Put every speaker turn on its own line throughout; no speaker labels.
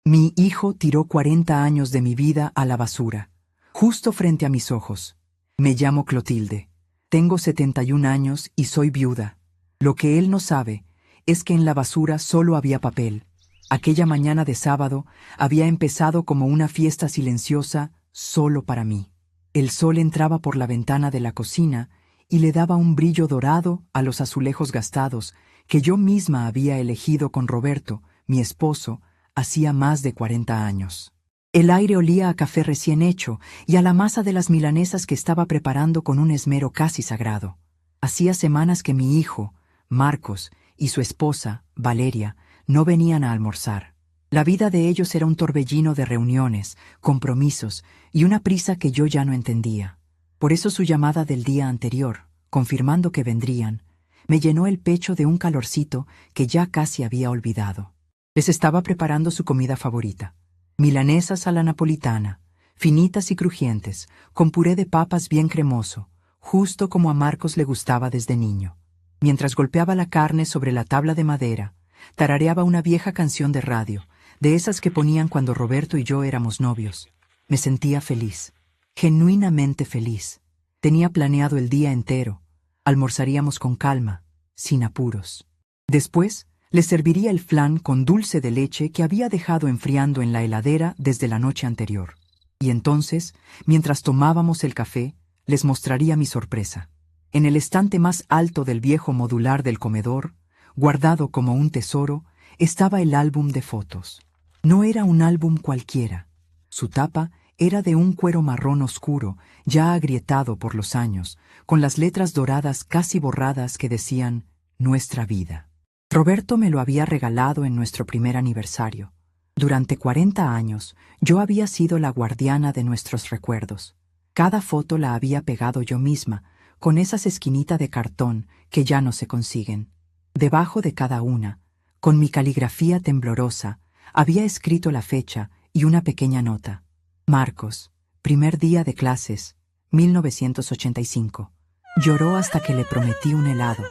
Mi hijo tiró 40 años de mi vida a la basura, justo frente a mis ojos. Me llamo Clotilde. Tengo 71 años y soy viuda. Lo que él no sabe es que en la basura solo había papel. Aquella mañana de sábado había empezado como una fiesta silenciosa solo para mí. El sol entraba por la ventana de la cocina y le daba un brillo dorado a los azulejos gastados que yo misma había elegido con Roberto, mi esposo, hacía más de 40 años. El aire olía a café recién hecho y a la masa de las milanesas que estaba preparando con un esmero casi sagrado. Hacía semanas que mi hijo, Marcos, y su esposa, Valeria, no venían a almorzar. La vida de ellos era un torbellino de reuniones, compromisos y una prisa que yo ya no entendía. Por eso su llamada del día anterior, confirmando que vendrían, me llenó el pecho de un calorcito que ya casi había olvidado. Les estaba preparando su comida favorita. Milanesas a la napolitana, finitas y crujientes, con puré de papas bien cremoso, justo como a Marcos le gustaba desde niño. Mientras golpeaba la carne sobre la tabla de madera, tarareaba una vieja canción de radio, de esas que ponían cuando Roberto y yo éramos novios. Me sentía feliz, genuinamente feliz. Tenía planeado el día entero. Almorzaríamos con calma, sin apuros. Después, les serviría el flan con dulce de leche que había dejado enfriando en la heladera desde la noche anterior. Y entonces, mientras tomábamos el café, les mostraría mi sorpresa. En el estante más alto del viejo modular del comedor, guardado como un tesoro, estaba el álbum de fotos. No era un álbum cualquiera. Su tapa era de un cuero marrón oscuro, ya agrietado por los años, con las letras doradas casi borradas que decían «Nuestra vida». Roberto me lo había regalado en nuestro primer aniversario. Durante 40 años, yo había sido la guardiana de nuestros recuerdos. Cada foto la había pegado yo misma, con esas esquinitas de cartón que ya no se consiguen. Debajo de cada una, con mi caligrafía temblorosa, había escrito la fecha y una pequeña nota. Marcos, primer día de clases, 1985. Lloró hasta que le prometí un helado.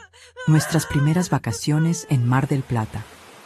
Nuestras primeras vacaciones en Mar del Plata.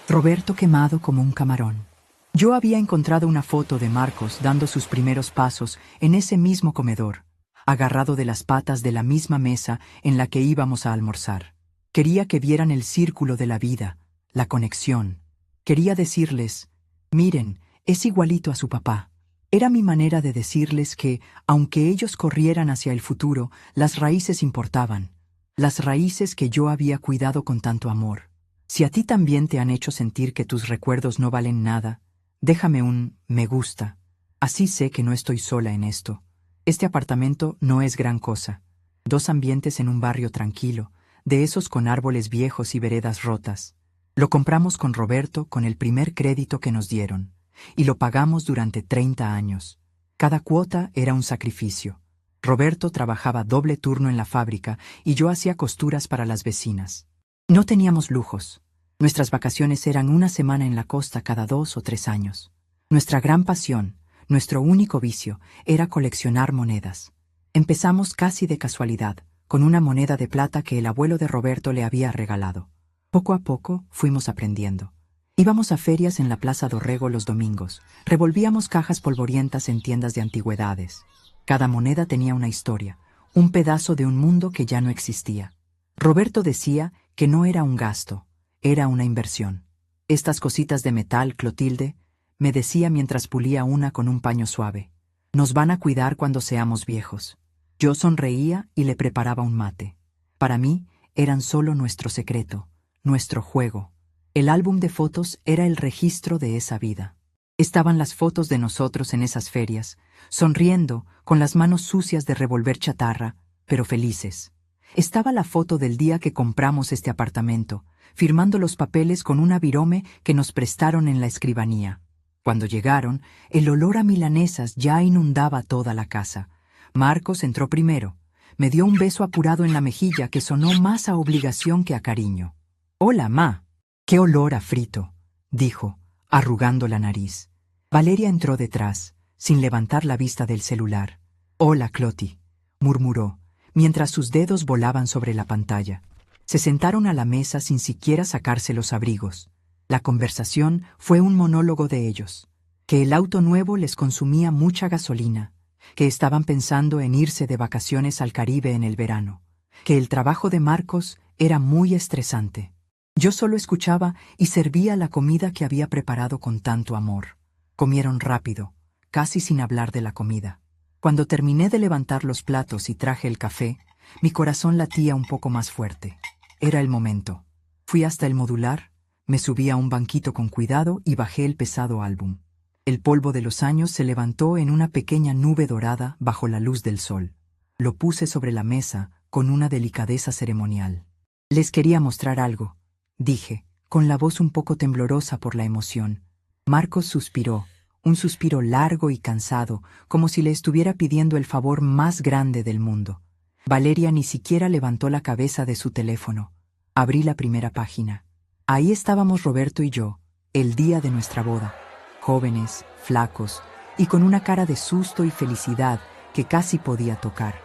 Roberto quemado como un camarón. Yo había encontrado una foto de Marcos dando sus primeros pasos en ese mismo comedor, agarrado de las patas de la misma mesa en la que íbamos a almorzar. Quería que vieran el círculo de la vida, la conexión. Quería decirles, miren, es igualito a su papá. Era mi manera de decirles que, aunque ellos corrieran hacia el futuro, las raíces importaban. Las raíces que yo había cuidado con tanto amor. Si a ti también te han hecho sentir que tus recuerdos no valen nada, déjame un me gusta. Así sé que no estoy sola en esto. Este apartamento no es gran cosa. 2 ambientes en un barrio tranquilo, de esos con árboles viejos y veredas rotas. Lo compramos con Roberto con el primer crédito que nos dieron, y lo pagamos durante 30 años. Cada cuota era un sacrificio. Roberto trabajaba doble turno en la fábrica y yo hacía costuras para las vecinas. No teníamos lujos. Nuestras vacaciones eran una semana en la costa cada 2 o 3 años. Nuestra gran pasión, nuestro único vicio, era coleccionar monedas. Empezamos casi de casualidad, con una moneda de plata que el abuelo de Roberto le había regalado. Poco a poco fuimos aprendiendo. Íbamos a ferias en la Plaza Dorrego los domingos. Revolvíamos cajas polvorientas en tiendas de antigüedades. Cada moneda tenía una historia, un pedazo de un mundo que ya no existía. Roberto decía que no era un gasto, era una inversión. Estas cositas de metal, Clotilde, me decía mientras pulía una con un paño suave. Nos van a cuidar cuando seamos viejos. Yo sonreía y le preparaba un mate. Para mí, eran solo nuestro secreto, nuestro juego. El álbum de fotos era el registro de esa vida. Estaban las fotos de nosotros en esas ferias, sonriendo, con las manos sucias de revolver chatarra, pero felices. Estaba la foto del día que compramos este apartamento, firmando los papeles con una virome que nos prestaron en la escribanía. Cuando llegaron, el olor a milanesas ya inundaba toda la casa. Marcos entró primero. Me dio un beso apurado en la mejilla que sonó más a obligación que a cariño. «Hola, ma». «Qué olor a frito», dijo, arrugando la nariz. Valeria entró detrás, sin levantar la vista del celular. «Hola, Cloti», murmuró, mientras sus dedos volaban sobre la pantalla. Se sentaron a la mesa sin siquiera sacarse los abrigos. La conversación fue un monólogo de ellos. que el auto nuevo les consumía mucha gasolina, que estaban pensando en irse de vacaciones al Caribe en el verano, que el trabajo de Marcos era muy estresante. Yo solo escuchaba y servía la comida que había preparado con tanto amor. Comieron rápido, casi sin hablar de la comida. Cuando terminé de levantar los platos y traje el café, mi corazón latía un poco más fuerte. Era el momento. Fui hasta el modular, me subí a un banquito con cuidado y bajé el pesado álbum. El polvo de los años se levantó en una pequeña nube dorada bajo la luz del sol. Lo puse sobre la mesa con una delicadeza ceremonial. Les quería mostrar algo, dije, con la voz un poco temblorosa por la emoción. Marcos suspiró, un suspiro largo y cansado, como si le estuviera pidiendo el favor más grande del mundo. Valeria ni siquiera levantó la cabeza de su teléfono. Abrí la primera página. Ahí estábamos Roberto y yo, el día de nuestra boda, jóvenes, flacos, y con una cara de susto y felicidad que casi podía tocar.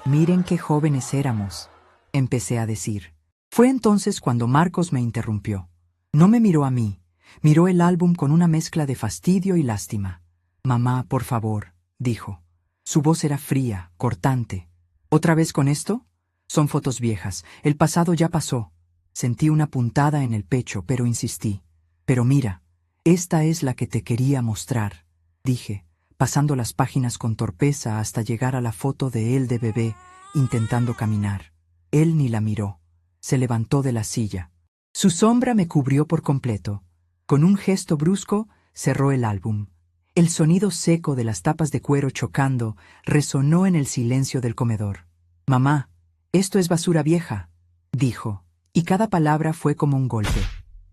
Miren qué jóvenes éramos, empecé a decir. Fue entonces cuando Marcos me interrumpió. No me miró a mí, miró el álbum con una mezcla de fastidio y lástima. Mamá, por favor, dijo. Su voz era fría, cortante. ¿Otra vez con esto? Son fotos viejas, el pasado ya pasó. Sentí una puntada en el pecho, pero insistí. Pero mira, esta es la que te quería mostrar, dije, pasando las páginas con torpeza hasta llegar a la foto de él de bebé, intentando caminar. Él ni la miró. Se levantó de la silla. Su sombra me cubrió por completo. Con un gesto brusco, cerró el álbum. El sonido seco de las tapas de cuero chocando resonó en el silencio del comedor. Mamá, esto es basura vieja, dijo, y cada palabra fue como un golpe.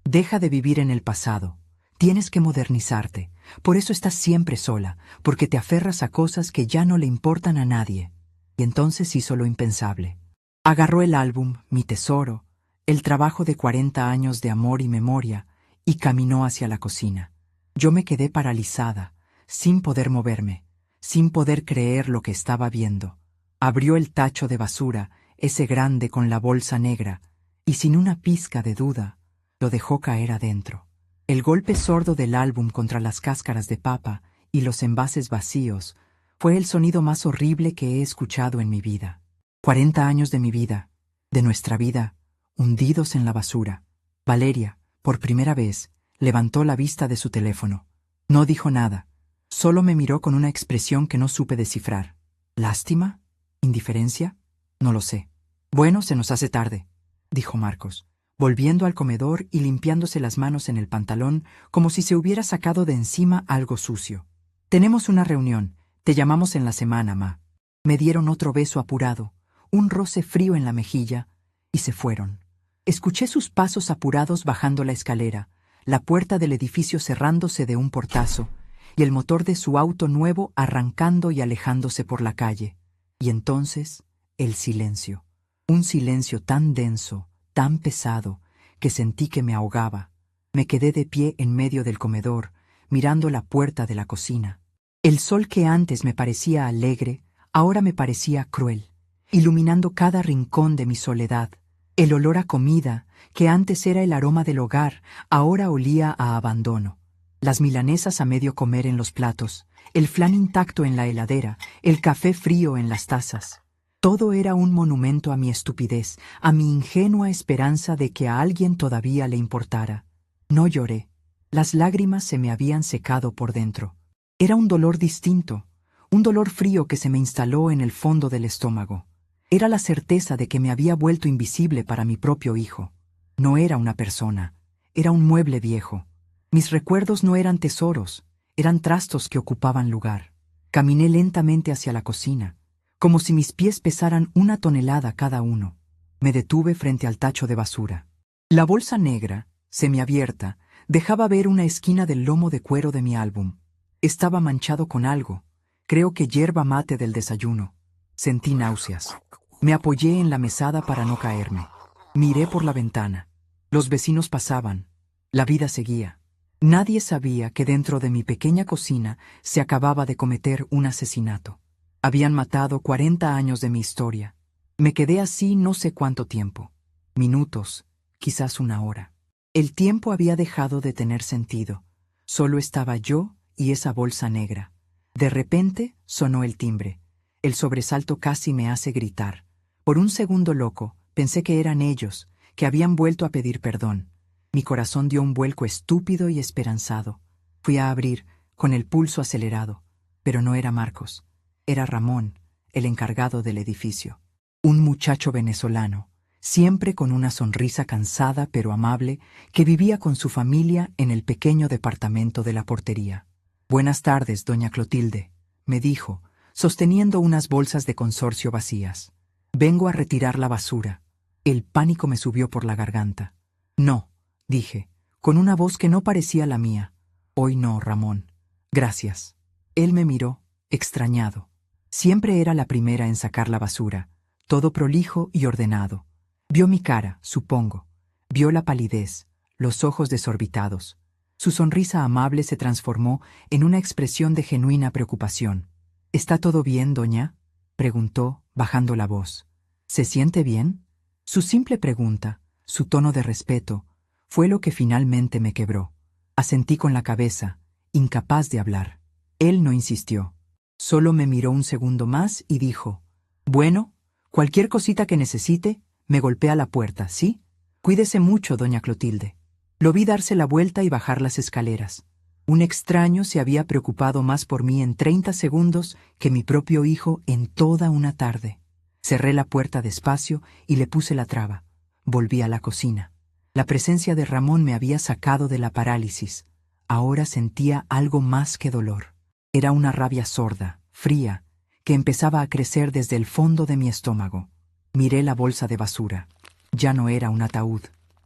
Deja de vivir en el pasado. Tienes que modernizarte. Por eso estás siempre sola, porque te aferras a cosas que ya no le importan a nadie. Y entonces hizo lo impensable. Agarró el álbum, mi tesoro, el trabajo de 40 años de amor y memoria, y caminó hacia la cocina. Yo me quedé paralizada, sin poder moverme, sin poder creer lo que estaba viendo. Abrió el tacho de basura, ese grande con la bolsa negra, y sin una pizca de duda, lo dejó caer adentro. El golpe sordo del álbum contra las cáscaras de papa y los envases vacíos fue el sonido más horrible que he escuchado en mi vida. 40 años de mi vida, de nuestra vida, hundidos en la basura. Valeria, por primera vez, levantó la vista de su teléfono. No dijo nada, solo me miró con una expresión que no supe descifrar. ¿Lástima? ¿Indiferencia? No lo sé. Bueno, se nos hace tarde, dijo Marcos, volviendo al comedor y limpiándose las manos en el pantalón como si se hubiera sacado de encima algo sucio. Tenemos una reunión, te llamamos en la semana, ma. Me dieron otro beso apurado, un roce frío en la mejilla, y se fueron. Escuché sus pasos apurados bajando la escalera, la puerta del edificio cerrándose de un portazo, y el motor de su auto nuevo arrancando y alejándose por la calle. Y entonces, el silencio. Un silencio tan denso, tan pesado, que sentí que me ahogaba. Me quedé de pie en medio del comedor, mirando la puerta de la cocina. El sol que antes me parecía alegre, ahora me parecía cruel, iluminando cada rincón de mi soledad. El olor a comida, que antes era el aroma del hogar, ahora olía a abandono. Las milanesas a medio comer en los platos, el flan intacto en la heladera, el café frío en las tazas. Todo era un monumento a mi estupidez, a mi ingenua esperanza de que a alguien todavía le importara. No lloré. Las lágrimas se me habían secado por dentro. Era un dolor distinto, un dolor frío que se me instaló en el fondo del estómago. Era la certeza de que me había vuelto invisible para mi propio hijo. No era una persona, era un mueble viejo. Mis recuerdos no eran tesoros, eran trastos que ocupaban lugar. Caminé lentamente hacia la cocina, como si mis pies pesaran 1 tonelada cada uno. Me detuve frente al tacho de basura. La bolsa negra, semiabierta, dejaba ver una esquina del lomo de cuero de mi álbum. Estaba manchado con algo, creo que yerba mate del desayuno. Sentí náuseas. Me apoyé en la mesada para no caerme. Miré por la ventana. Los vecinos pasaban. La vida seguía. Nadie sabía que dentro de mi pequeña cocina se acababa de cometer un asesinato. Habían matado 40 años de mi historia. Me quedé así no sé cuánto tiempo. Minutos, quizás 1 hora. El tiempo había dejado de tener sentido. Solo estaba yo y esa bolsa negra. De repente sonó el timbre. El sobresalto casi me hace gritar. Por un segundo loco, pensé que eran ellos, que habían vuelto a pedir perdón. Mi corazón dio un vuelco estúpido y esperanzado. Fui a abrir, con el pulso acelerado. Pero no era Marcos. Era Ramón, el encargado del edificio. Un muchacho venezolano, siempre con una sonrisa cansada pero amable, que vivía con su familia en el pequeño departamento de la portería. «Buenas tardes, doña Clotilde», me dijo, sosteniendo unas bolsas de consorcio vacías. «Vengo a retirar la basura». El pánico me subió por la garganta. «No», dije, con una voz que no parecía la mía. «Hoy no, Ramón. Gracias». Él me miró, extrañado. Siempre era la primera en sacar la basura, todo prolijo y ordenado. Vio mi cara, supongo. Vio la palidez, los ojos desorbitados. Su sonrisa amable se transformó en una expresión de genuina preocupación. «¿Está todo bien, doña?», preguntó, bajando la voz. «¿Se siente bien?». Su simple pregunta, su tono de respeto, fue lo que finalmente me quebró. Asentí con la cabeza, incapaz de hablar. Él no insistió. Solo me miró un segundo más y dijo: «Bueno, cualquier cosita que necesite, me golpea la puerta, ¿sí? Cuídese mucho, doña Clotilde». Lo vi darse la vuelta y bajar las escaleras. Un extraño se había preocupado más por mí en 30 segundos que mi propio hijo en toda una tarde. Cerré la puerta despacio y le puse la traba. Volví a la cocina. La presencia de Ramón me había sacado de la parálisis. Ahora sentía algo más que dolor. Era una rabia sorda, fría, que empezaba a crecer desde el fondo de mi estómago. Miré la bolsa de basura. Ya no era un ataúd,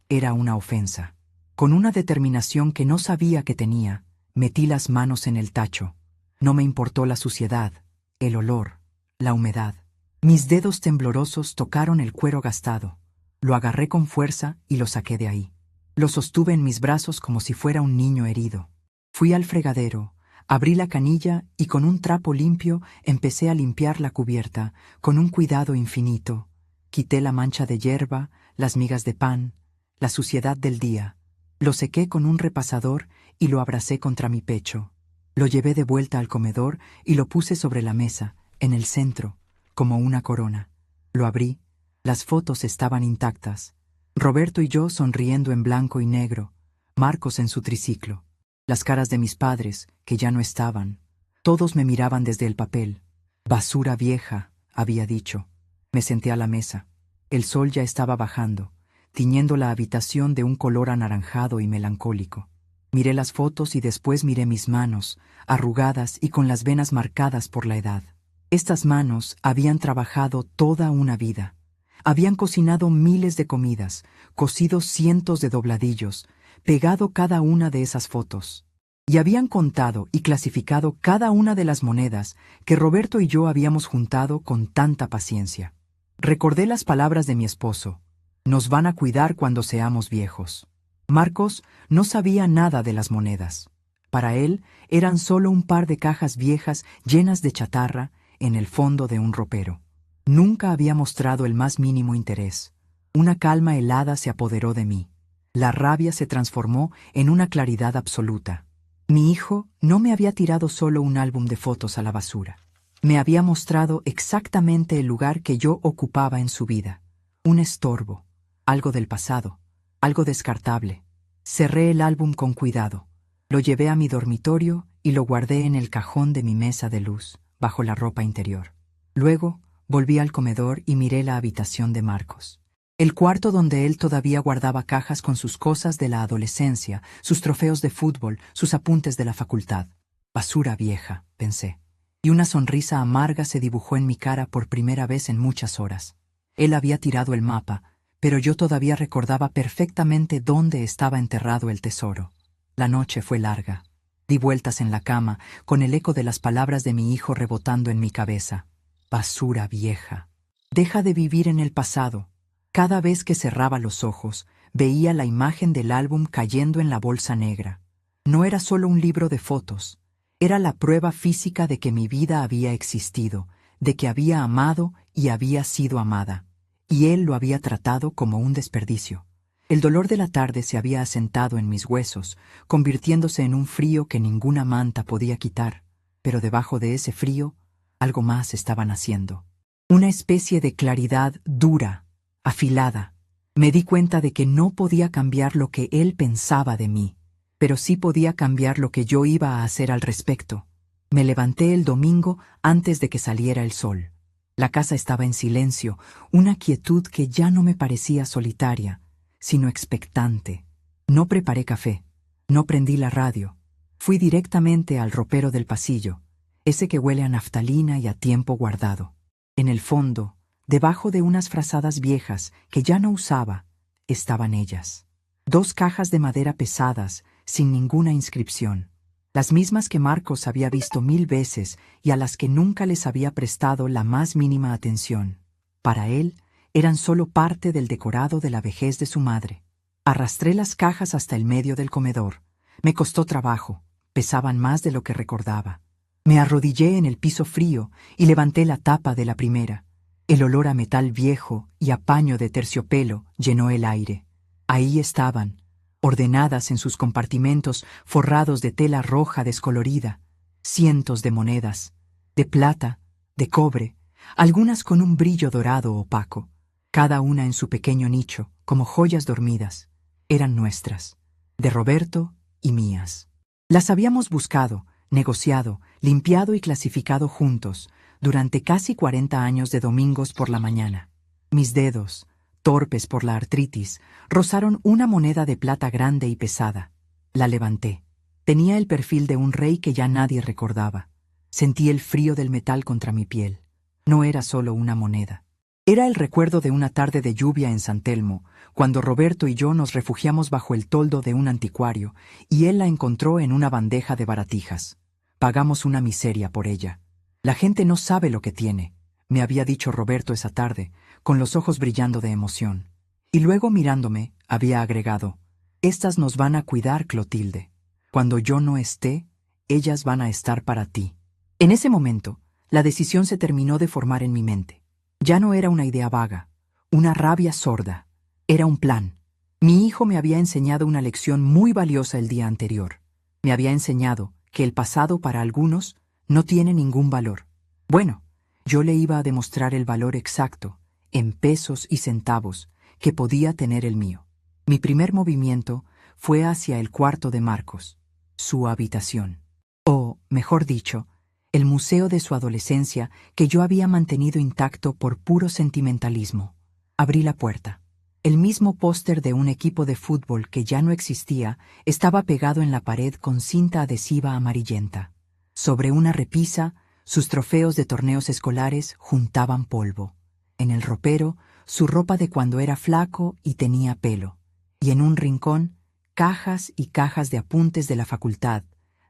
era una ofensa. Con una determinación que no sabía que tenía, metí las manos en el tacho. No me importó la suciedad, el olor, la humedad. Mis dedos temblorosos tocaron el cuero gastado. Lo agarré con fuerza y lo saqué de ahí. Lo sostuve en mis brazos como si fuera un niño herido. Fui al fregadero, abrí la canilla y con un trapo limpio empecé a limpiar la cubierta, con un cuidado infinito. Quité la mancha de hierba, las migas de pan, la suciedad del día. Lo sequé con un repasador y lo abracé contra mi pecho. Lo llevé de vuelta al comedor y lo puse sobre la mesa, en el centro, como una corona. Lo abrí. Las fotos estaban intactas. Roberto y yo sonriendo en blanco y negro, Marcos en su triciclo. Las caras de mis padres, que ya no estaban. Todos me miraban desde el papel. «Basura vieja», había dicho. Me senté a la mesa. El sol ya estaba bajando, tiñendo la habitación de un color anaranjado y melancólico. Miré las fotos y después miré mis manos, arrugadas y con las venas marcadas por la edad. Estas manos habían trabajado toda una vida. Habían cocinado miles de comidas, cosido cientos de dobladillos, pegado cada una de esas fotos. Y habían contado y clasificado cada una de las monedas que Roberto y yo habíamos juntado con tanta paciencia. Recordé las palabras de mi esposo: «Nos van a cuidar cuando seamos viejos». Marcos no sabía nada de las monedas. Para él eran solo un par de cajas viejas llenas de chatarra en el fondo de un ropero. Nunca había mostrado el más mínimo interés. Una calma helada se apoderó de mí. La rabia se transformó en una claridad absoluta. Mi hijo no me había tirado solo un álbum de fotos a la basura. Me había mostrado exactamente el lugar que yo ocupaba en su vida. Un estorbo, algo del pasado, algo descartable. Cerré el álbum con cuidado. Lo llevé a mi dormitorio y lo guardé en el cajón de mi mesa de luz, bajo la ropa interior. Luego volví al comedor y miré la habitación de Marcos. El cuarto donde él todavía guardaba cajas con sus cosas de la adolescencia, sus trofeos de fútbol, sus apuntes de la facultad. «Basura vieja», pensé. Y una sonrisa amarga se dibujó en mi cara por primera vez en muchas horas. Él había tirado el mapa, pero yo todavía recordaba perfectamente dónde estaba enterrado el tesoro. La noche fue larga. Di vueltas en la cama, con el eco de las palabras de mi hijo rebotando en mi cabeza. «Basura vieja. Deja de vivir en el pasado». Cada vez que cerraba los ojos, veía la imagen del álbum cayendo en la bolsa negra. No era solo un libro de fotos. Era la prueba física de que mi vida había existido, de que había amado y había sido amada. Y él lo había tratado como un desperdicio. El dolor de la tarde se había asentado en mis huesos, convirtiéndose en un frío que ninguna manta podía quitar, pero debajo de ese frío, algo más estaba naciendo. Una especie de claridad dura, afilada. Me di cuenta de que no podía cambiar lo que él pensaba de mí, pero sí podía cambiar lo que yo iba a hacer al respecto. Me levanté el domingo antes de que saliera el sol. La casa estaba en silencio, una quietud que ya no me parecía solitaria, sino expectante. No preparé café, no prendí la radio. Fui directamente al ropero del pasillo, ese que huele a naftalina y a tiempo guardado. En el fondo, debajo de unas frazadas viejas que ya no usaba, estaban ellas. 2 cajas de madera pesadas, sin ninguna inscripción. Las mismas que Marcos había visto 1000 veces y a las que nunca les había prestado la más mínima atención. Para él, eran solo parte del decorado de la vejez de su madre. Arrastré las cajas hasta el medio del comedor. Me costó trabajo, pesaban más de lo que recordaba. Me arrodillé en el piso frío y levanté la tapa de la primera. El olor a metal viejo y a paño de terciopelo llenó el aire. Ahí estaban, ordenadas en sus compartimentos forrados de tela roja descolorida, cientos de monedas, de plata, de cobre, algunas con un brillo dorado opaco, cada una en su pequeño nicho, como joyas dormidas. Eran nuestras, de Roberto y mías. Las habíamos buscado, negociado, limpiado y clasificado juntos, durante casi 40 años de domingos por la mañana. Mis dedos, torpes por la artritis, rozaron una moneda de plata grande y pesada. La levanté. Tenía el perfil de un rey que ya nadie recordaba. Sentí el frío del metal contra mi piel. No era solo una moneda. Era el recuerdo de una tarde de lluvia en San Telmo, cuando Roberto y yo nos refugiamos bajo el toldo de un anticuario, y él la encontró en una bandeja de baratijas. Pagamos una miseria por ella. La gente no sabe lo que tiene, me había dicho Roberto esa tarde, con los ojos brillando de emoción. Y luego mirándome, había agregado, «Estas nos van a cuidar, Clotilde. Cuando yo no esté, ellas van a estar para ti». En ese momento, la decisión se terminó de formar en mi mente. Ya no era una idea vaga, una rabia sorda. Era un plan. Mi hijo me había enseñado una lección muy valiosa el día anterior. Me había enseñado que el pasado para algunos no tiene ningún valor. Bueno, yo le iba a demostrar el valor exacto, en pesos y centavos, que podía tener el mío. Mi primer movimiento fue hacia el cuarto de Marcos, su habitación. O, mejor dicho, el museo de su adolescencia que yo había mantenido intacto por puro sentimentalismo. Abrí la puerta. El mismo póster de un equipo de fútbol que ya no existía estaba pegado en la pared con cinta adhesiva amarillenta. Sobre una repisa, sus trofeos de torneos escolares juntaban polvo. En el ropero, su ropa de cuando era flaco y tenía pelo. Y en un rincón, cajas y cajas de apuntes de la facultad,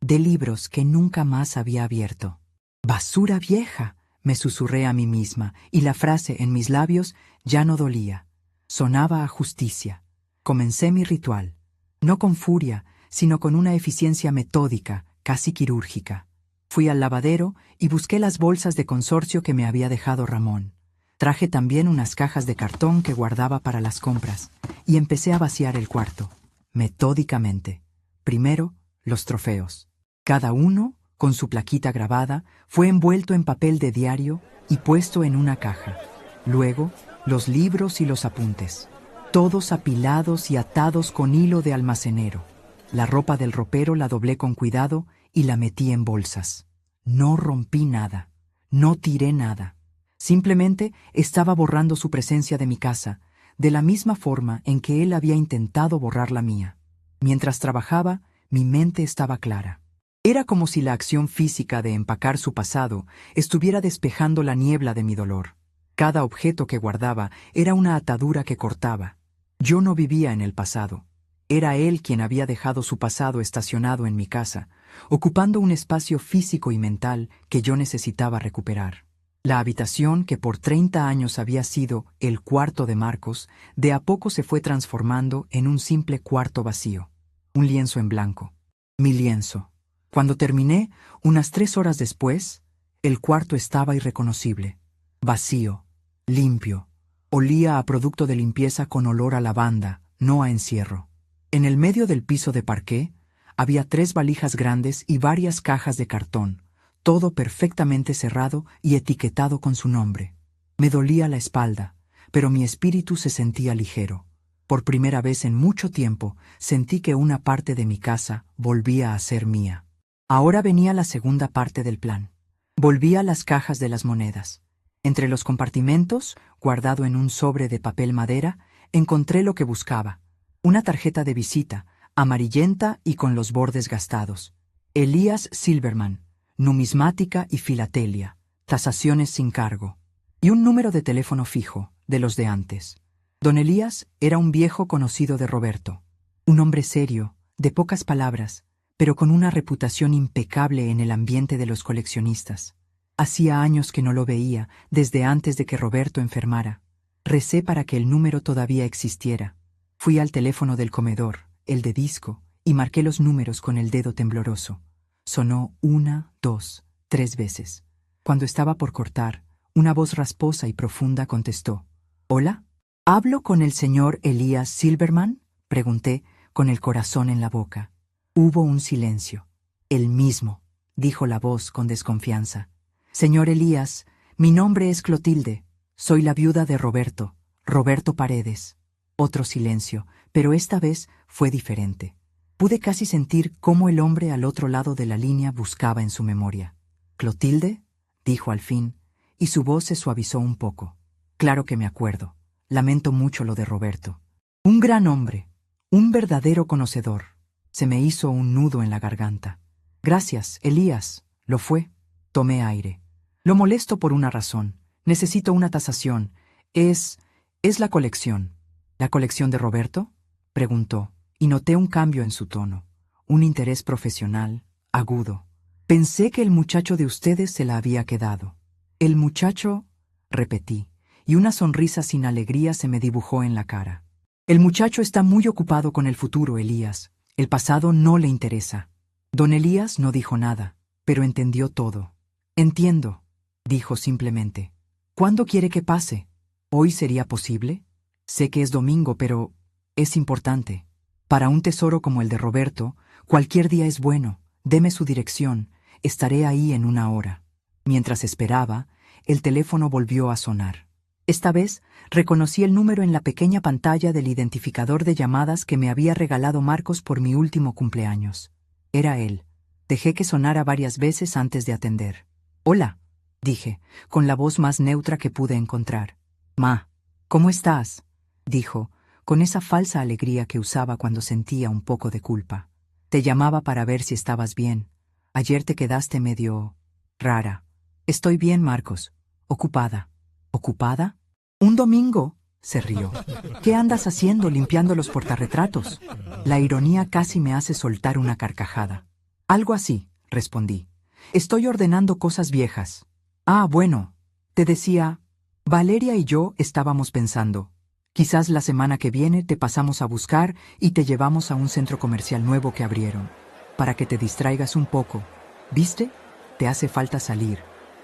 de libros que nunca más había abierto. «Basura vieja», me susurré a mí misma, y la frase en mis labios ya no dolía. Sonaba a justicia. Comencé mi ritual, no con furia, sino con una eficiencia metódica, casi quirúrgica. Fui al lavadero y busqué las bolsas de consorcio que me había dejado Ramón. Traje también unas cajas de cartón que guardaba para las compras, y empecé a vaciar el cuarto, metódicamente. Primero, los trofeos. Cada uno, con su plaquita grabada, fue envuelto en papel de diario y puesto en una caja. Luego, los libros y los apuntes, todos apilados y atados con hilo de almacenero. La ropa del ropero la doblé con cuidado y la metí en bolsas. No rompí nada, no tiré nada. Simplemente estaba borrando su presencia de mi casa, de la misma forma en que él había intentado borrar la mía. Mientras trabajaba, mi mente estaba clara. Era como si la acción física de empacar su pasado estuviera despejando la niebla de mi dolor. Cada objeto que guardaba era una atadura que cortaba. Yo no vivía en el pasado. Era él quien había dejado su pasado estacionado en mi casa, ocupando un espacio físico y mental que yo necesitaba recuperar. La habitación, que por 30 años había sido el cuarto de Marcos, de a poco se fue transformando en un simple cuarto vacío. Un lienzo en blanco. Mi lienzo. Cuando terminé, unas 3 horas después, el cuarto estaba irreconocible. Vacío, limpio. Olía a producto de limpieza con olor a lavanda, no a encierro. En el medio del piso de parqué había 3 valijas grandes y varias cajas de cartón, todo perfectamente cerrado y etiquetado con su nombre. Me dolía la espalda, pero mi espíritu se sentía ligero. Por primera vez en mucho tiempo sentí que una parte de mi casa volvía a ser mía. Ahora venía la segunda parte del plan. Volví a las cajas de las monedas. Entre los compartimentos, guardado en un sobre de papel madera, encontré lo que buscaba. Una tarjeta de visita, amarillenta y con los bordes gastados. Elías Silverman, numismática y filatelia, tasaciones sin cargo. Y un número de teléfono fijo, de los de antes. Don Elías era un viejo conocido de Roberto. Un hombre serio, de pocas palabras, pero con una reputación impecable en el ambiente de los coleccionistas. Hacía años que no lo veía, desde antes de que Roberto enfermara. Recé para que el número todavía existiera. Fui al teléfono del comedor, el de disco, y marqué los números con el dedo tembloroso. Sonó 1, 2, 3 veces. Cuando estaba por cortar, una voz rasposa y profunda contestó. ¿Hola? ¿Hablo con el señor Elías Silverman? Pregunté, con el corazón en la boca. Hubo un silencio. El mismo, dijo la voz con desconfianza. Señor Elías, mi nombre es Clotilde. Soy la viuda de Roberto, Roberto Paredes. Otro silencio, pero esta vez fue diferente. Pude casi sentir cómo el hombre al otro lado de la línea buscaba en su memoria. ¿Clotilde? Dijo al fin, y su voz se suavizó un poco. Claro que me acuerdo. Lamento mucho lo de Roberto. Un gran hombre, un verdadero conocedor. Se me hizo un nudo en la garganta. Gracias, Elías. Lo fue. Tomé aire. Lo molesto por una razón. Necesito una tasación. Es la colección. ¿La colección de Roberto? Preguntó, y noté un cambio en su tono. Un interés profesional, agudo. Pensé que el muchacho de ustedes se la había quedado. El muchacho, repetí, y una sonrisa sin alegría se me dibujó en la cara. El muchacho está muy ocupado con el futuro, Elías. El pasado no le interesa. Don Elías no dijo nada, pero entendió todo. Entiendo, dijo simplemente. ¿Cuándo quiere que pase? ¿Hoy sería posible? Sé que es domingo, pero es importante. Para un tesoro como el de Roberto, cualquier día es bueno. Deme su dirección. Estaré ahí en 1 hora. Mientras esperaba, el teléfono volvió a sonar. Esta vez reconocí el número en la pequeña pantalla del identificador de llamadas que me había regalado Marcos por mi último cumpleaños. Era él. Dejé que sonara varias veces antes de atender. «Hola», dije, con la voz más neutra que pude encontrar. «Ma, ¿cómo estás?», dijo, con esa falsa alegría que usaba cuando sentía un poco de culpa. «Te llamaba para ver si estabas bien. Ayer te quedaste medio rara». «Estoy bien, Marcos. Ocupada». «¿Ocupada? Un domingo», se rió. «¿Qué andas haciendo limpiando los portarretratos?». La ironía casi me hace soltar una carcajada. «Algo así», respondí. «Estoy ordenando cosas viejas». «Ah, bueno. Te decía, Valeria y yo estábamos pensando. Quizás la semana que viene te pasamos a buscar y te llevamos a un centro comercial nuevo que abrieron, para que te distraigas un poco. ¿Viste? Te hace falta salir,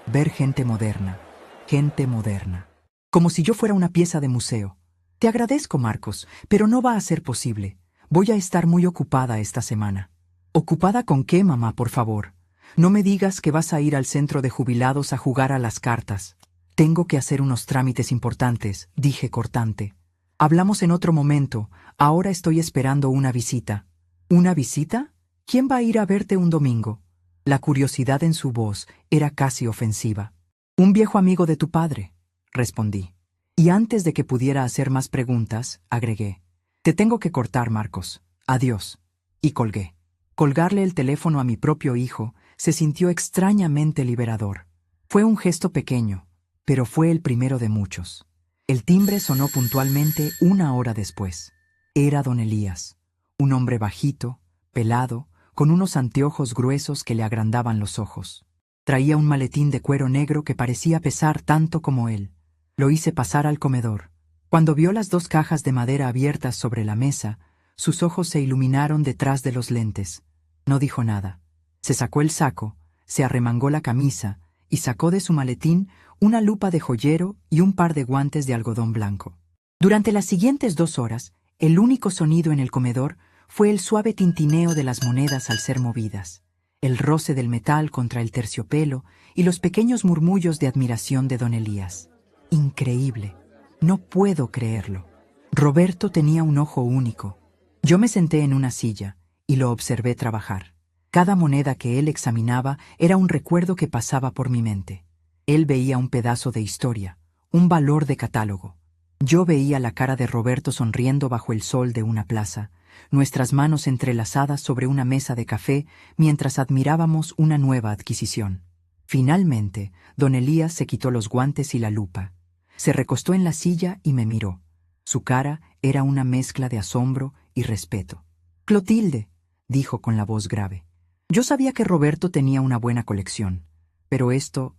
ver gente moderna. Gente moderna. Como si yo fuera una pieza de museo. Te agradezco, Marcos, pero no va a ser posible. Voy a estar muy ocupada esta semana». «¿Ocupada con qué, mamá, por favor? No me digas que vas a ir al centro de jubilados a jugar a las cartas». «Tengo que hacer unos trámites importantes», dije cortante. «Hablamos en otro momento. Ahora estoy esperando una visita». «¿Una visita? ¿Quién va a ir a verte un domingo?». La curiosidad en su voz era casi ofensiva. «Un viejo amigo de tu padre», respondí. Y antes de que pudiera hacer más preguntas, agregué. «Te tengo que cortar, Marcos. Adiós». Y colgué. Colgarle el teléfono a mi propio hijo se sintió extrañamente liberador. Fue un gesto pequeño, pero fue el primero de muchos. El timbre sonó puntualmente 1 hora después. Era don Elías, un hombre bajito, pelado, con unos anteojos gruesos que le agrandaban los ojos. Traía un maletín de cuero negro que parecía pesar tanto como él. Lo hice pasar al comedor. Cuando vio las 2 cajas de madera abiertas sobre la mesa, sus ojos se iluminaron detrás de los lentes. No dijo nada. Se sacó el saco, se arremangó la camisa y sacó de su maletín una lupa de joyero y un par de guantes de algodón blanco. Durante las siguientes 2 horas, El único sonido en el comedor fue el suave tintineo de las monedas al ser movidas, el roce del metal contra el terciopelo y los pequeños murmullos de admiración de don Elías. Increíble. No puedo creerlo. Roberto tenía un ojo único. Yo me senté en una silla y lo observé trabajar. Cada moneda que él examinaba era un recuerdo que pasaba por mi mente. Él veía un pedazo de historia, un valor de catálogo. Yo veía la cara de Roberto sonriendo bajo el sol de una plaza, nuestras manos entrelazadas sobre una mesa de café mientras admirábamos una nueva adquisición. Finalmente, don Elías se quitó los guantes y la lupa. Se recostó en la silla y me miró. Su cara era una mezcla de asombro y respeto. «Clotilde», dijo con la voz grave. Yo sabía que Roberto tenía una buena colección, pero esto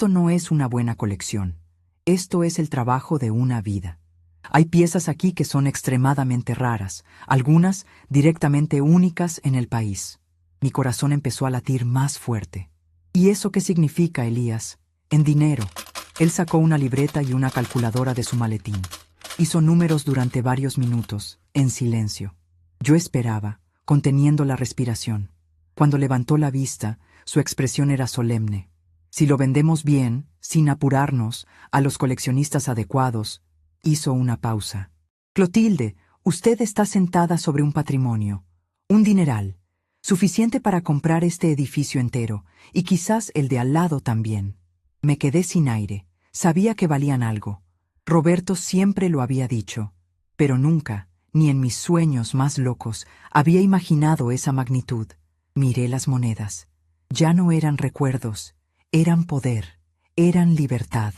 no es una buena colección. Esto es el trabajo de una vida. Hay piezas aquí que son extremadamente raras, algunas directamente únicas en el país. Mi corazón empezó a latir más fuerte. ¿Y eso qué significa, Elías? En dinero. Él sacó una libreta y una calculadora de su maletín. Hizo números durante varios minutos, en silencio. Yo esperaba, conteniendo la respiración. Cuando levantó la vista, su expresión era solemne. Si lo vendemos bien, sin apurarnos, a los coleccionistas adecuados, hizo una pausa. «Clotilde, usted está sentada sobre un patrimonio, un dineral, suficiente para comprar este edificio entero, y quizás el de al lado también». Me quedé sin aire. Sabía que valían algo. Roberto siempre lo había dicho, pero nunca, ni en mis sueños más locos, había imaginado esa magnitud. Miré las monedas. Ya no eran recuerdos, eran poder, eran libertad,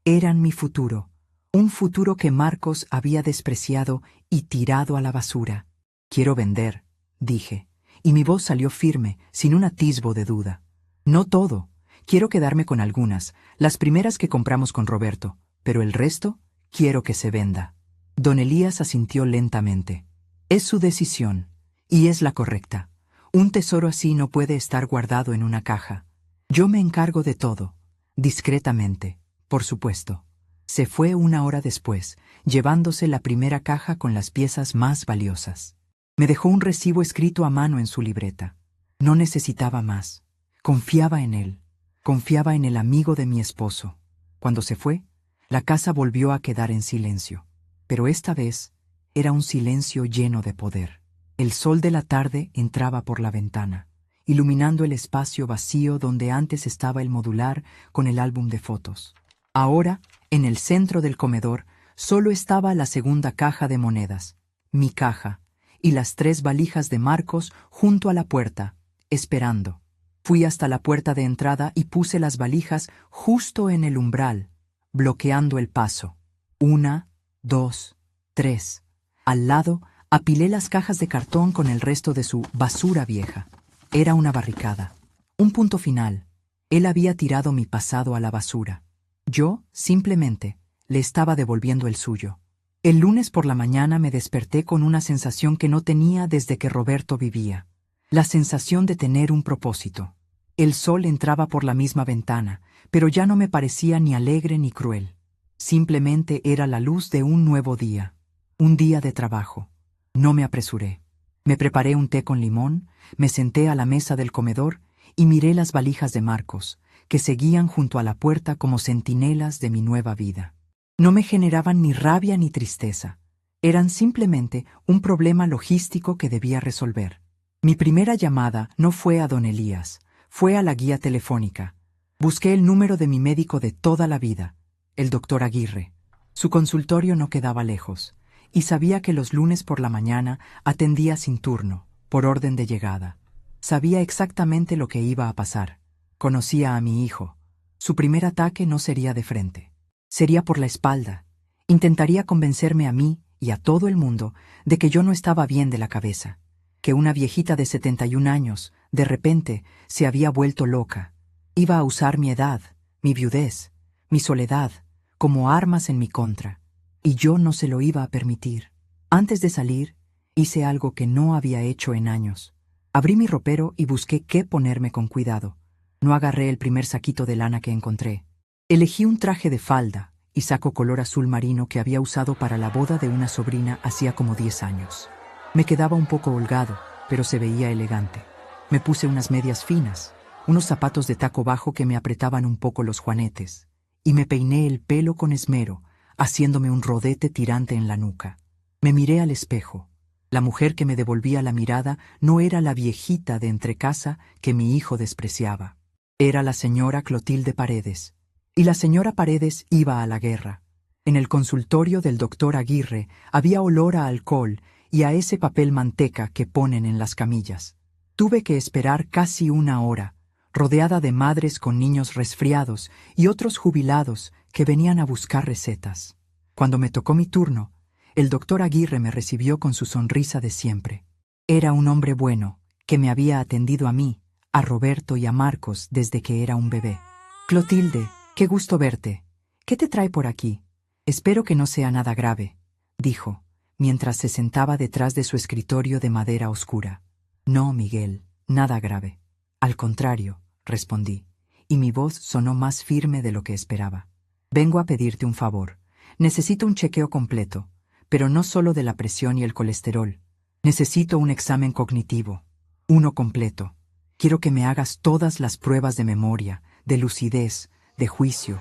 eran mi futuro. Un futuro que Marcos había despreciado y tirado a la basura. «Quiero vender», dije, y mi voz salió firme, sin un atisbo de duda. «No todo. Quiero quedarme con algunas, las primeras que compramos con Roberto, pero el resto quiero que se venda». Don Elías asintió lentamente. «Es su decisión, y es la correcta. Un tesoro así no puede estar guardado en una caja. Yo me encargo de todo, discretamente, por supuesto». Se fue 1 hora después, llevándose la primera caja con las piezas más valiosas. Me dejó un recibo escrito a mano en su libreta. No necesitaba más. Confiaba en él. Confiaba en el amigo de mi esposo. Cuando se fue, la casa volvió a quedar en silencio. Pero esta vez era un silencio lleno de poder. El sol de la tarde entraba por la ventana, iluminando el espacio vacío donde antes estaba el modular con el álbum de fotos. Ahora, en el centro del comedor, solo estaba la segunda caja de monedas, mi caja, y las 3 valijas de Marcos junto a la puerta, esperando. Fui hasta la puerta de entrada y puse las valijas justo en el umbral, bloqueando el paso. 1, 2, 3. Al lado, apilé las cajas de cartón con el resto de su basura vieja. Era una barricada. Un punto final. Él había tirado mi pasado a la basura. Yo, simplemente, le estaba devolviendo el suyo. El lunes por la mañana me desperté con una sensación que no tenía desde que Roberto vivía. La sensación de tener un propósito. El sol entraba por la misma ventana, pero ya no me parecía ni alegre ni cruel. Simplemente era la luz de un nuevo día. Un día de trabajo. No me apresuré. Me preparé un té con limón, me senté a la mesa del comedor y miré las valijas de Marcos, que seguían junto a la puerta como centinelas de mi nueva vida. No me generaban ni rabia ni tristeza. Eran simplemente un problema logístico que debía resolver. Mi primera llamada no fue a don Elías, fue a la guía telefónica. Busqué el número de mi médico de toda la vida, el doctor Aguirre. Su consultorio no quedaba lejos, y sabía que los lunes por la mañana atendía sin turno, por orden de llegada. Sabía exactamente lo que iba a pasar. Conocía a mi hijo. Su primer ataque no sería de frente. Sería por la espalda. Intentaría convencerme a mí y a todo el mundo de que yo no estaba bien de la cabeza, que una viejita de 71 años, de repente, se había vuelto loca. Iba a usar mi edad, mi viudez, mi soledad, como armas en mi contra, y yo no se lo iba a permitir. Antes de salir, hice algo que no había hecho en años. Abrí mi ropero y busqué qué ponerme con cuidado. No agarré el primer saquito de lana que encontré. Elegí un traje de falda y saco color azul marino que había usado para la boda de una sobrina hacía como 10 años. Me quedaba un poco holgado, pero se veía elegante. Me puse unas medias finas, unos zapatos de taco bajo que me apretaban un poco los juanetes, y me peiné el pelo con esmero, haciéndome un rodete tirante en la nuca. Me miré al espejo. La mujer que me devolvía la mirada no era la viejita de entrecasa que mi hijo despreciaba. Era la señora Clotilde Paredes. Y la señora Paredes iba a la guerra. En el consultorio del doctor Aguirre había olor a alcohol y a ese papel manteca que ponen en las camillas. Tuve que esperar casi una hora, rodeada de madres con niños resfriados y otros jubilados que venían a buscar recetas. Cuando me tocó mi turno, el doctor Aguirre me recibió con su sonrisa de siempre. Era un hombre bueno, que me había atendido a mí, a Roberto y a Marcos desde que era un bebé. Clotilde, qué gusto verte. ¿Qué te trae por aquí? Espero que no sea nada grave, dijo, mientras se sentaba detrás de su escritorio de madera oscura. No, Miguel, nada grave. Al contrario, respondí, y mi voz sonó más firme de lo que esperaba. Vengo a pedirte un favor. Necesito un chequeo completo, pero no solo de la presión y el colesterol. Necesito un examen cognitivo, uno completo. Quiero que me hagas todas las pruebas de memoria, de lucidez, de juicio,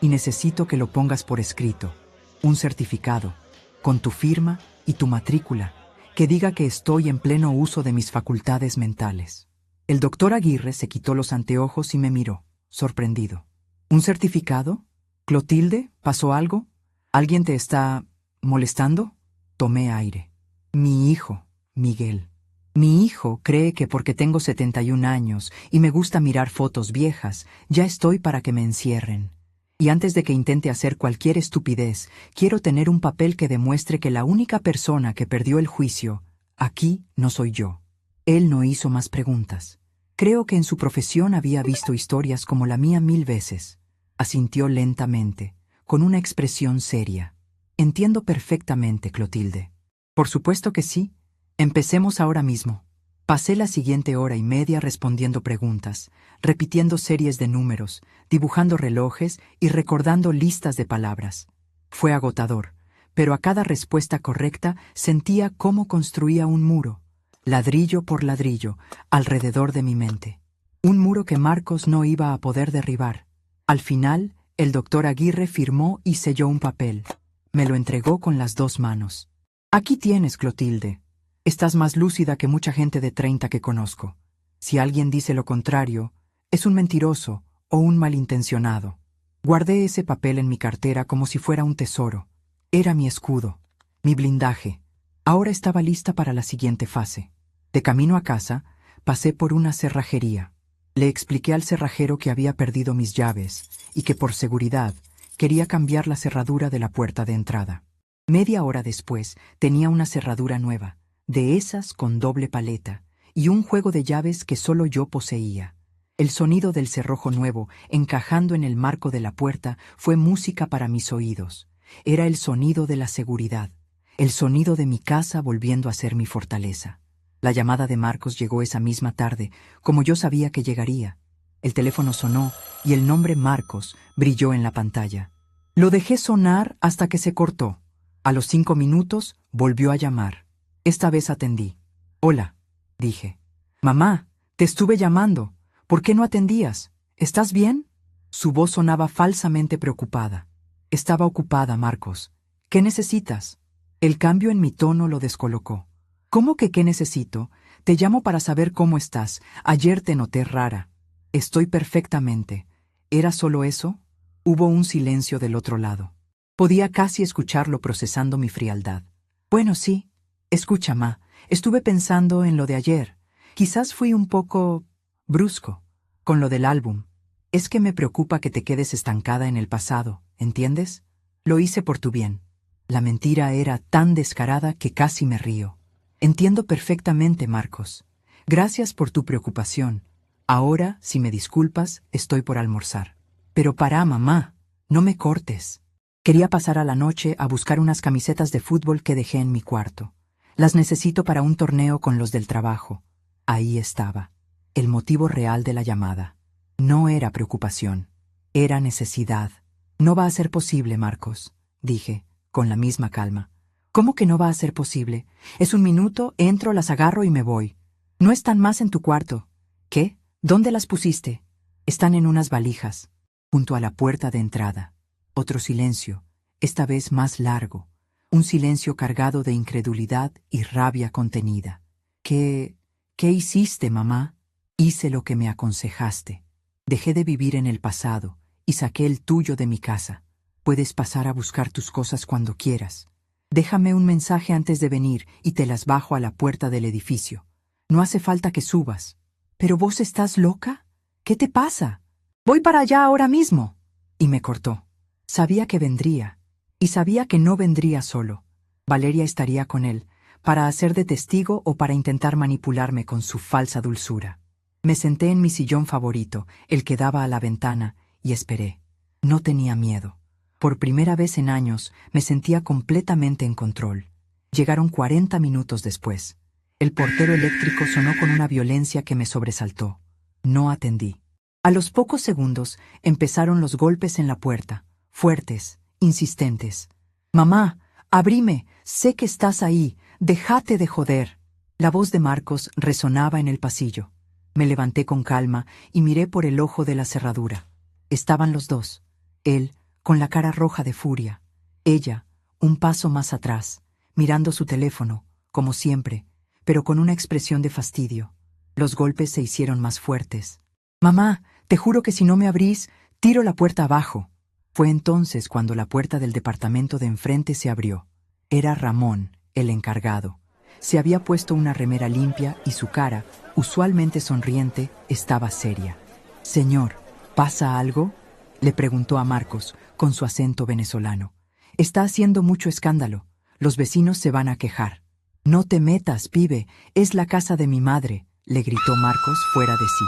y necesito que lo pongas por escrito, un certificado, con tu firma y tu matrícula, que diga que estoy en pleno uso de mis facultades mentales. El doctor Aguirre se quitó los anteojos y me miró, sorprendido. ¿Un certificado? ¿Clotilde? ¿Pasó algo? ¿Alguien te está molestando? Tomé aire. Mi hijo, Miguel. Mi hijo cree que porque tengo 71 años y me gusta mirar fotos viejas, ya estoy para que me encierren. Y antes de que intente hacer cualquier estupidez, quiero tener un papel que demuestre que la única persona que perdió el juicio aquí no soy yo. Él no hizo más preguntas. Creo que en su profesión había visto historias como la mía 1000 veces. Asintió lentamente, con una expresión seria. Entiendo perfectamente, Clotilde. Por supuesto que sí. Empecemos ahora mismo. Pasé la siguiente hora y media respondiendo preguntas, repitiendo series de números, dibujando relojes y recordando listas de palabras. Fue agotador, pero a cada respuesta correcta sentía cómo construía un muro, ladrillo por ladrillo, alrededor de mi mente. Un muro que Marcos no iba a poder derribar. Al final, el doctor Aguirre firmó y selló un papel. Me lo entregó con las 2 manos. Aquí tienes, Clotilde. Estás más lúcida que mucha gente de 30 que conozco. Si alguien dice lo contrario, es un mentiroso o un malintencionado. Guardé ese papel en mi cartera como si fuera un tesoro. Era mi escudo, mi blindaje. Ahora estaba lista para la siguiente fase. De camino a casa, pasé por una cerrajería. Le expliqué al cerrajero que había perdido mis llaves y que por seguridad quería cambiar la cerradura de la puerta de entrada. Media hora después tenía una cerradura nueva, de esas con doble paleta, y un juego de llaves que solo yo poseía. El sonido del cerrojo nuevo, encajando en el marco de la puerta, fue música para mis oídos. Era el sonido de la seguridad, el sonido de mi casa volviendo a ser mi fortaleza. La llamada de Marcos llegó esa misma tarde, como yo sabía que llegaría. El teléfono sonó y el nombre Marcos brilló en la pantalla. Lo dejé sonar hasta que se cortó. A los 5 minutos volvió a llamar. Esta vez atendí. «Hola», dije. «Mamá, te estuve llamando. ¿Por qué no atendías? ¿Estás bien?» Su voz sonaba falsamente preocupada. «Estaba ocupada, Marcos. ¿Qué necesitas?» El cambio en mi tono lo descolocó. «¿Cómo que qué necesito? Te llamo para saber cómo estás. Ayer te noté rara». «Estoy perfectamente. ¿Era solo eso?» Hubo un silencio del otro lado. Podía casi escucharlo procesando mi frialdad. «Bueno, sí. Escucha, Ma, estuve pensando en lo de ayer. Quizás fui un poco brusco con lo del álbum. Es que me preocupa que te quedes estancada en el pasado, ¿entiendes? Lo hice por tu bien». La mentira era tan descarada que casi me río. «Entiendo perfectamente, Marcos. Gracias por tu preocupación. Ahora, si me disculpas, estoy por almorzar». «Pero pará, mamá, no me cortes». Quería pasar a la noche a buscar unas camisetas de fútbol que dejé en mi cuarto. Las necesito para un torneo con los del trabajo. Ahí estaba, el motivo real de la llamada. No era preocupación, era necesidad. No va a ser posible, Marcos, dije, con la misma calma. ¿Cómo que no va a ser posible? Es un minuto, entro, las agarro y me voy. No están más en tu cuarto. ¿Qué? ¿Dónde las pusiste? Están en unas valijas, junto a la puerta de entrada. Otro silencio, esta vez más largo. Un silencio cargado de incredulidad y rabia contenida. ¿Qué hiciste, mamá? Hice lo que me aconsejaste. Dejé de vivir en el pasado y saqué el tuyo de mi casa. Puedes pasar a buscar tus cosas cuando quieras. Déjame un mensaje antes de venir y te las bajo a la puerta del edificio. No hace falta que subas. ¿Pero vos estás loca? ¿Qué te pasa? Voy para allá ahora mismo. Y me cortó. Sabía que vendría. Y sabía que no vendría solo. Valeria estaría con él, para hacer de testigo o para intentar manipularme con su falsa dulzura. Me senté en mi sillón favorito, el que daba a la ventana, y esperé. No tenía miedo. Por primera vez en años me sentía completamente en control. Llegaron 40 minutos después. El portero eléctrico sonó con una violencia que me sobresaltó. No atendí. A los pocos segundos empezaron los golpes en la puerta, fuertes, insistentes. «Mamá, abrime, sé que estás ahí, déjate de joder». La voz de Marcos resonaba en el pasillo. Me levanté con calma y miré por el ojo de la cerradura. Estaban los dos. Él, con la cara roja de furia. Ella, un paso más atrás, mirando su teléfono, como siempre, pero con una expresión de fastidio. Los golpes se hicieron más fuertes. «Mamá, te juro que si no me abrís, tiro la puerta abajo». Fue entonces cuando la puerta del departamento de enfrente se abrió. Era Ramón, el encargado. Se había puesto una remera limpia y su cara, usualmente sonriente, estaba seria. «Señor, ¿pasa algo?», le preguntó a Marcos, con su acento venezolano. «Está haciendo mucho escándalo. Los vecinos se van a quejar». «No te metas, pibe, es la casa de mi madre», le gritó Marcos fuera de sí.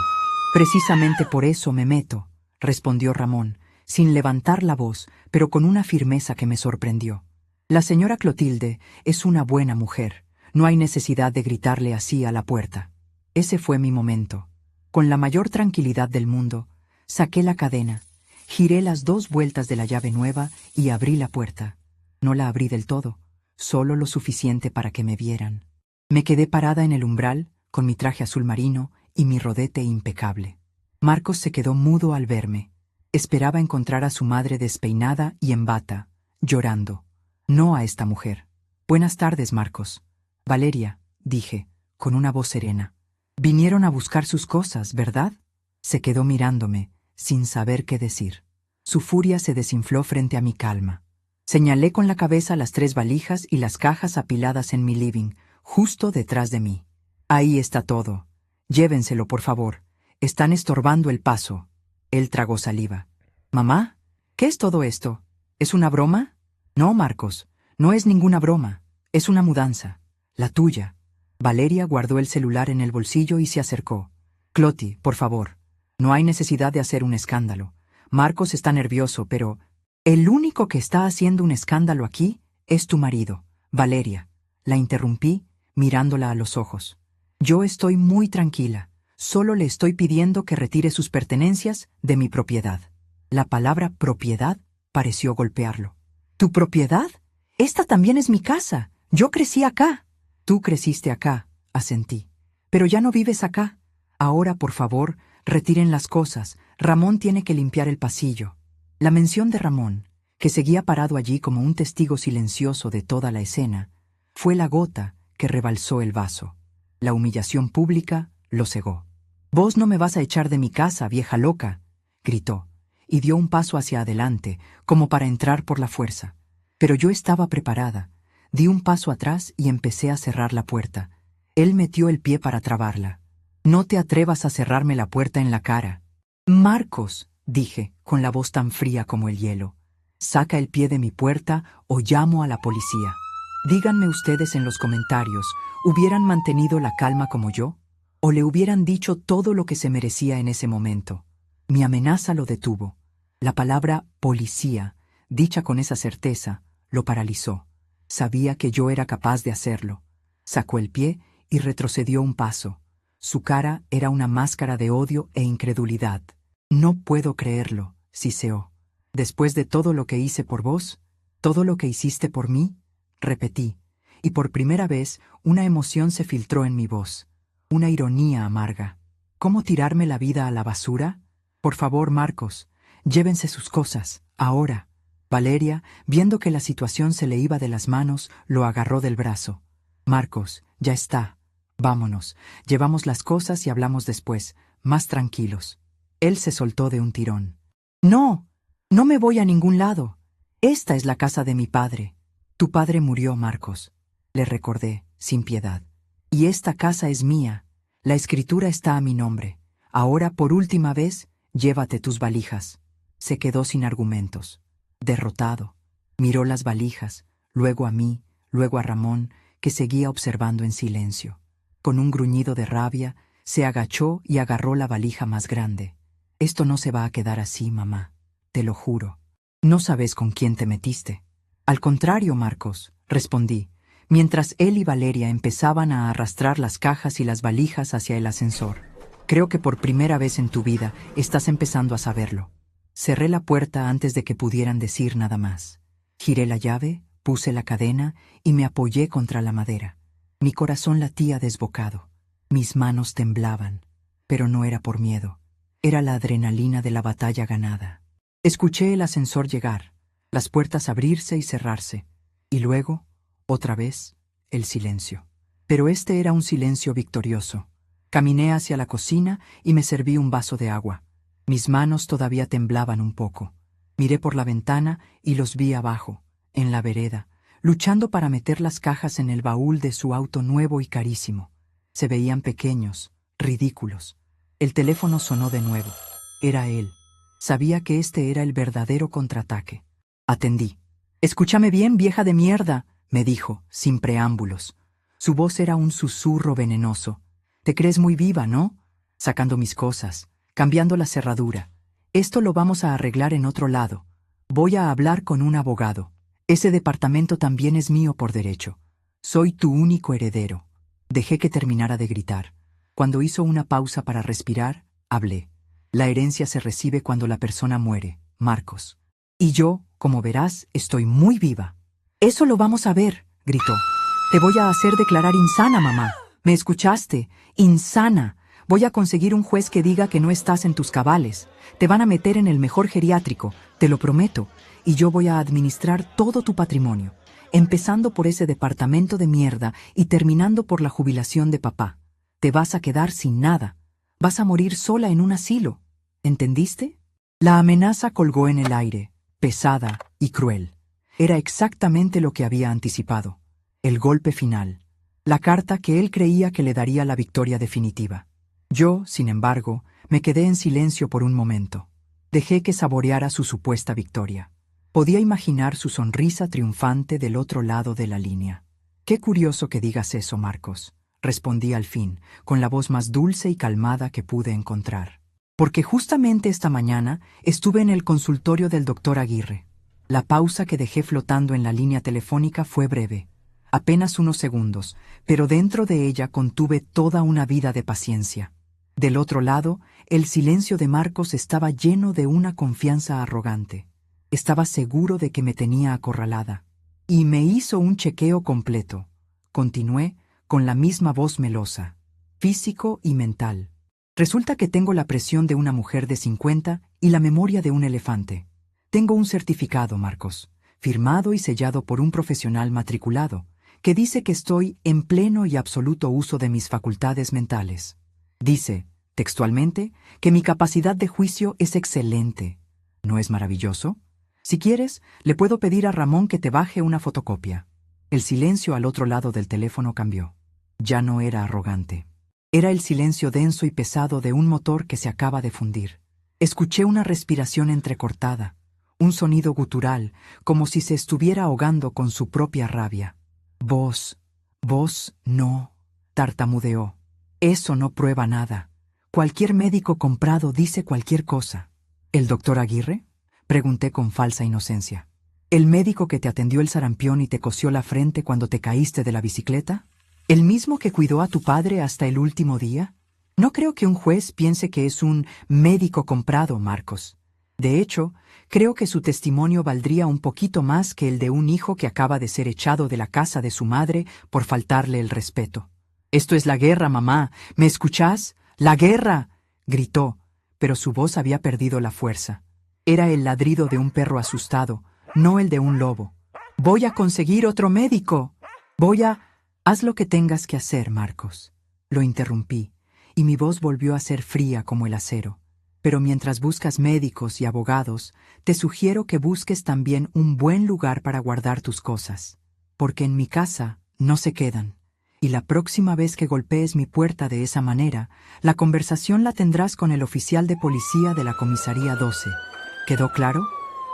«Precisamente por eso me meto», respondió Ramón, sin levantar la voz, pero con una firmeza que me sorprendió. «La señora Clotilde es una buena mujer. No hay necesidad de gritarle así a la puerta». Ese fue mi momento. Con la mayor tranquilidad del mundo, saqué la cadena, giré las 2 vueltas de la llave nueva y abrí la puerta. No la abrí del todo, solo lo suficiente para que me vieran. Me quedé parada en el umbral, con mi traje azul marino y mi rodete impecable. Marcos se quedó mudo al verme. Esperaba encontrar a su madre despeinada y en bata, llorando. No a esta mujer. «Buenas tardes, Marcos». «Valeria», dije, con una voz serena. «Vinieron a buscar sus cosas, ¿verdad?». Se quedó mirándome, sin saber qué decir. Su furia se desinfló frente a mi calma. Señalé con la cabeza las 3 valijas y las cajas apiladas en mi living, justo detrás de mí. «Ahí está todo. Llévenselo, por favor. Están estorbando el paso». Él tragó saliva. «Mamá, ¿qué es todo esto? ¿Es una broma?». «No, Marcos, no es ninguna broma. Es una mudanza. La tuya». Valeria guardó el celular en el bolsillo y se acercó. «Cloti, por favor. No hay necesidad de hacer un escándalo. Marcos está nervioso, pero el único que está haciendo un escándalo aquí es tu marido, Valeria». La interrumpí, mirándola a los ojos. «Yo estoy muy tranquila. Solo le estoy pidiendo que retire sus pertenencias de mi propiedad». La palabra propiedad pareció golpearlo. «¿Tu propiedad? Esta también es mi casa. Yo crecí acá». «Tú creciste acá», asentí. «Pero ya no vives acá. Ahora, por favor, retiren las cosas. Ramón tiene que limpiar el pasillo». La mención de Ramón, que seguía parado allí como un testigo silencioso de toda la escena, fue la gota que rebalsó el vaso. La humillación pública lo cegó. «Vos no me vas a echar de mi casa, vieja loca», gritó, y dio un paso hacia adelante, como para entrar por la fuerza. Pero yo estaba preparada. Di un paso atrás y empecé a cerrar la puerta. Él metió el pie para trabarla. «No te atrevas a cerrarme la puerta en la cara». «Marcos», dije, con la voz tan fría como el hielo, «saca el pie de mi puerta o llamo a la policía». Díganme ustedes en los comentarios, ¿hubieran mantenido la calma como yo? ¿O le hubieran dicho todo lo que se merecía en ese momento? Mi amenaza lo detuvo. La palabra policía, dicha con esa certeza, lo paralizó. Sabía que yo era capaz de hacerlo. Sacó el pie y retrocedió un paso. Su cara era una máscara de odio e incredulidad. «No puedo creerlo», siseó. Después de todo lo que hice por vos, todo lo que hiciste por mí, repetí, y por primera vez una emoción se filtró en mi voz, una ironía amarga. ¿Cómo tirarme la vida a la basura? Por favor, Marcos, llévense sus cosas, ahora. Valeria, viendo que la situación se le iba de las manos, lo agarró del brazo. Marcos, ya está. Vámonos, llevamos las cosas y hablamos después, más tranquilos. Él se soltó de un tirón. No, no me voy a ningún lado. Esta es la casa de mi padre. Tu padre murió, Marcos. Le recordé, sin piedad. Y esta casa es mía. La escritura está a mi nombre. Ahora, por última vez, llévate tus valijas. Se quedó sin argumentos. Derrotado. Miró las valijas, luego a mí, luego a Ramón, que seguía observando en silencio. Con un gruñido de rabia, se agachó y agarró la valija más grande. Esto no se va a quedar así, mamá. Te lo juro. No sabes con quién te metiste. Al contrario, Marcos, respondí, mientras él y Valeria empezaban a arrastrar las cajas y las valijas hacia el ascensor. Creo que por primera vez en tu vida estás empezando a saberlo. Cerré la puerta antes de que pudieran decir nada más. Giré la llave, puse la cadena y me apoyé contra la madera. Mi corazón latía desbocado. Mis manos temblaban, pero no era por miedo. Era la adrenalina de la batalla ganada. Escuché el ascensor llegar, las puertas abrirse y cerrarse, y luego, otra vez, el silencio. Pero este era un silencio victorioso. Caminé hacia la cocina y me serví un vaso de agua. Mis manos todavía temblaban un poco. Miré por la ventana y los vi abajo, en la vereda, luchando para meter las cajas en el baúl de su auto nuevo y carísimo. Se veían pequeños, ridículos. El teléfono sonó de nuevo. Era él. Sabía que este era el verdadero contraataque. Atendí. «Escúchame bien, vieja de mierda», me dijo, sin preámbulos. Su voz era un susurro venenoso. «Te crees muy viva, ¿no?» Sacando mis cosas, cambiando la cerradura. «Esto lo vamos a arreglar en otro lado. Voy a hablar con un abogado. Ese departamento también es mío por derecho. Soy tu único heredero». Dejé que terminara de gritar. Cuando hizo una pausa para respirar, hablé. «La herencia se recibe cuando la persona muere, Marcos. Y yo, como verás, estoy muy viva». «Eso lo vamos a ver», gritó. «Te voy a hacer declarar insana, mamá. ¿Me escuchaste? Insana. Voy a conseguir un juez que diga que no estás en tus cabales. Te van a meter en el mejor geriátrico, te lo prometo. Y yo voy a administrar todo tu patrimonio, empezando por ese departamento de mierda y terminando por la jubilación de papá. Te vas a quedar sin nada. Vas a morir sola en un asilo. ¿Entendiste?» La amenaza colgó en el aire, pesada y cruel. Era exactamente lo que había anticipado. El golpe final. La carta que él creía que le daría la victoria definitiva. Yo, sin embargo, me quedé en silencio por un momento. Dejé que saboreara su supuesta victoria. Podía imaginar su sonrisa triunfante del otro lado de la línea. «Qué curioso que digas eso, Marcos», respondí al fin, con la voz más dulce y calmada que pude encontrar. «Porque justamente esta mañana estuve en el consultorio del doctor Aguirre. La pausa que dejé flotando en la línea telefónica fue breve, apenas unos segundos, pero dentro de ella contuve toda una vida de paciencia. Del otro lado, el silencio de Marcos estaba lleno de una confianza arrogante. Estaba seguro de que me tenía acorralada. Y me hizo un chequeo completo. Continué con la misma voz melosa, físico y mental. Resulta que tengo la presión de una mujer de 50 y la memoria de un elefante. Tengo un certificado, Marcos, firmado y sellado por un profesional matriculado, que dice que estoy en pleno y absoluto uso de mis facultades mentales. Dice, textualmente, que mi capacidad de juicio es excelente. ¿No es maravilloso? Si quieres, le puedo pedir a Ramón que te baje una fotocopia». El silencio al otro lado del teléfono cambió. Ya no era arrogante. Era el silencio denso y pesado de un motor que se acaba de fundir. Escuché una respiración entrecortada, un sonido gutural, como si se estuviera ahogando con su propia rabia. Vos no», tartamudeó. «Eso no prueba nada. Cualquier médico comprado dice cualquier cosa». «¿El doctor Aguirre?», pregunté con falsa inocencia. «¿El médico que te atendió el sarampión y te cosió la frente cuando te caíste de la bicicleta? ¿El mismo que cuidó a tu padre hasta el último día? No creo que un juez piense que es un médico comprado, Marcos. De hecho, creo que su testimonio valdría un poquito más que el de un hijo que acaba de ser echado de la casa de su madre por faltarle el respeto. «Esto es la guerra, mamá. ¿Me escuchás? ¡La guerra!», gritó, pero su voz había perdido la fuerza. Era el ladrido de un perro asustado, no el de un lobo. «Voy a conseguir otro médico. Voy a...». «Haz lo que tengas que hacer, Marcos», lo interrumpí, y mi voz volvió a ser fría como el acero. «Pero mientras buscas médicos y abogados, te sugiero que busques también un buen lugar para guardar tus cosas, porque en mi casa no se quedan. Y la próxima vez que golpees mi puerta de esa manera, la conversación la tendrás con el oficial de policía de la comisaría 12. ¿Quedó claro?».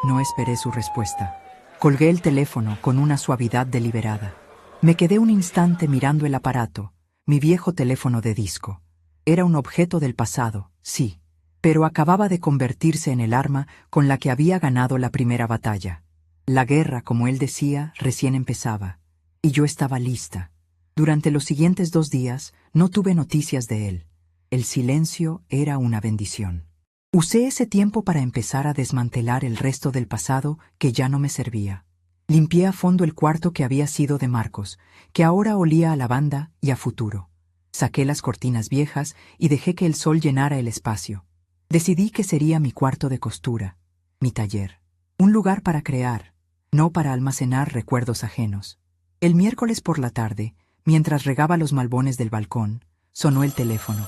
No esperé su respuesta. Colgué el teléfono con una suavidad deliberada. Me quedé un instante mirando el aparato, mi viejo teléfono de disco. Era un objeto del pasado, sí, pero acababa de convertirse en el arma con la que había ganado la primera batalla. La guerra, como él decía, recién empezaba, y yo estaba lista. Durante los siguientes 2 días no tuve noticias de él. El silencio era una bendición. Usé ese tiempo para empezar a desmantelar el resto del pasado que ya no me servía. Limpié a fondo el cuarto que había sido de Marcos, que ahora olía a lavanda y a futuro. Saqué las cortinas viejas y dejé que el sol llenara el espacio. Decidí que sería mi cuarto de costura, mi taller, un lugar para crear, no para almacenar recuerdos ajenos. El miércoles por la tarde, mientras regaba los malbones del balcón, sonó el teléfono.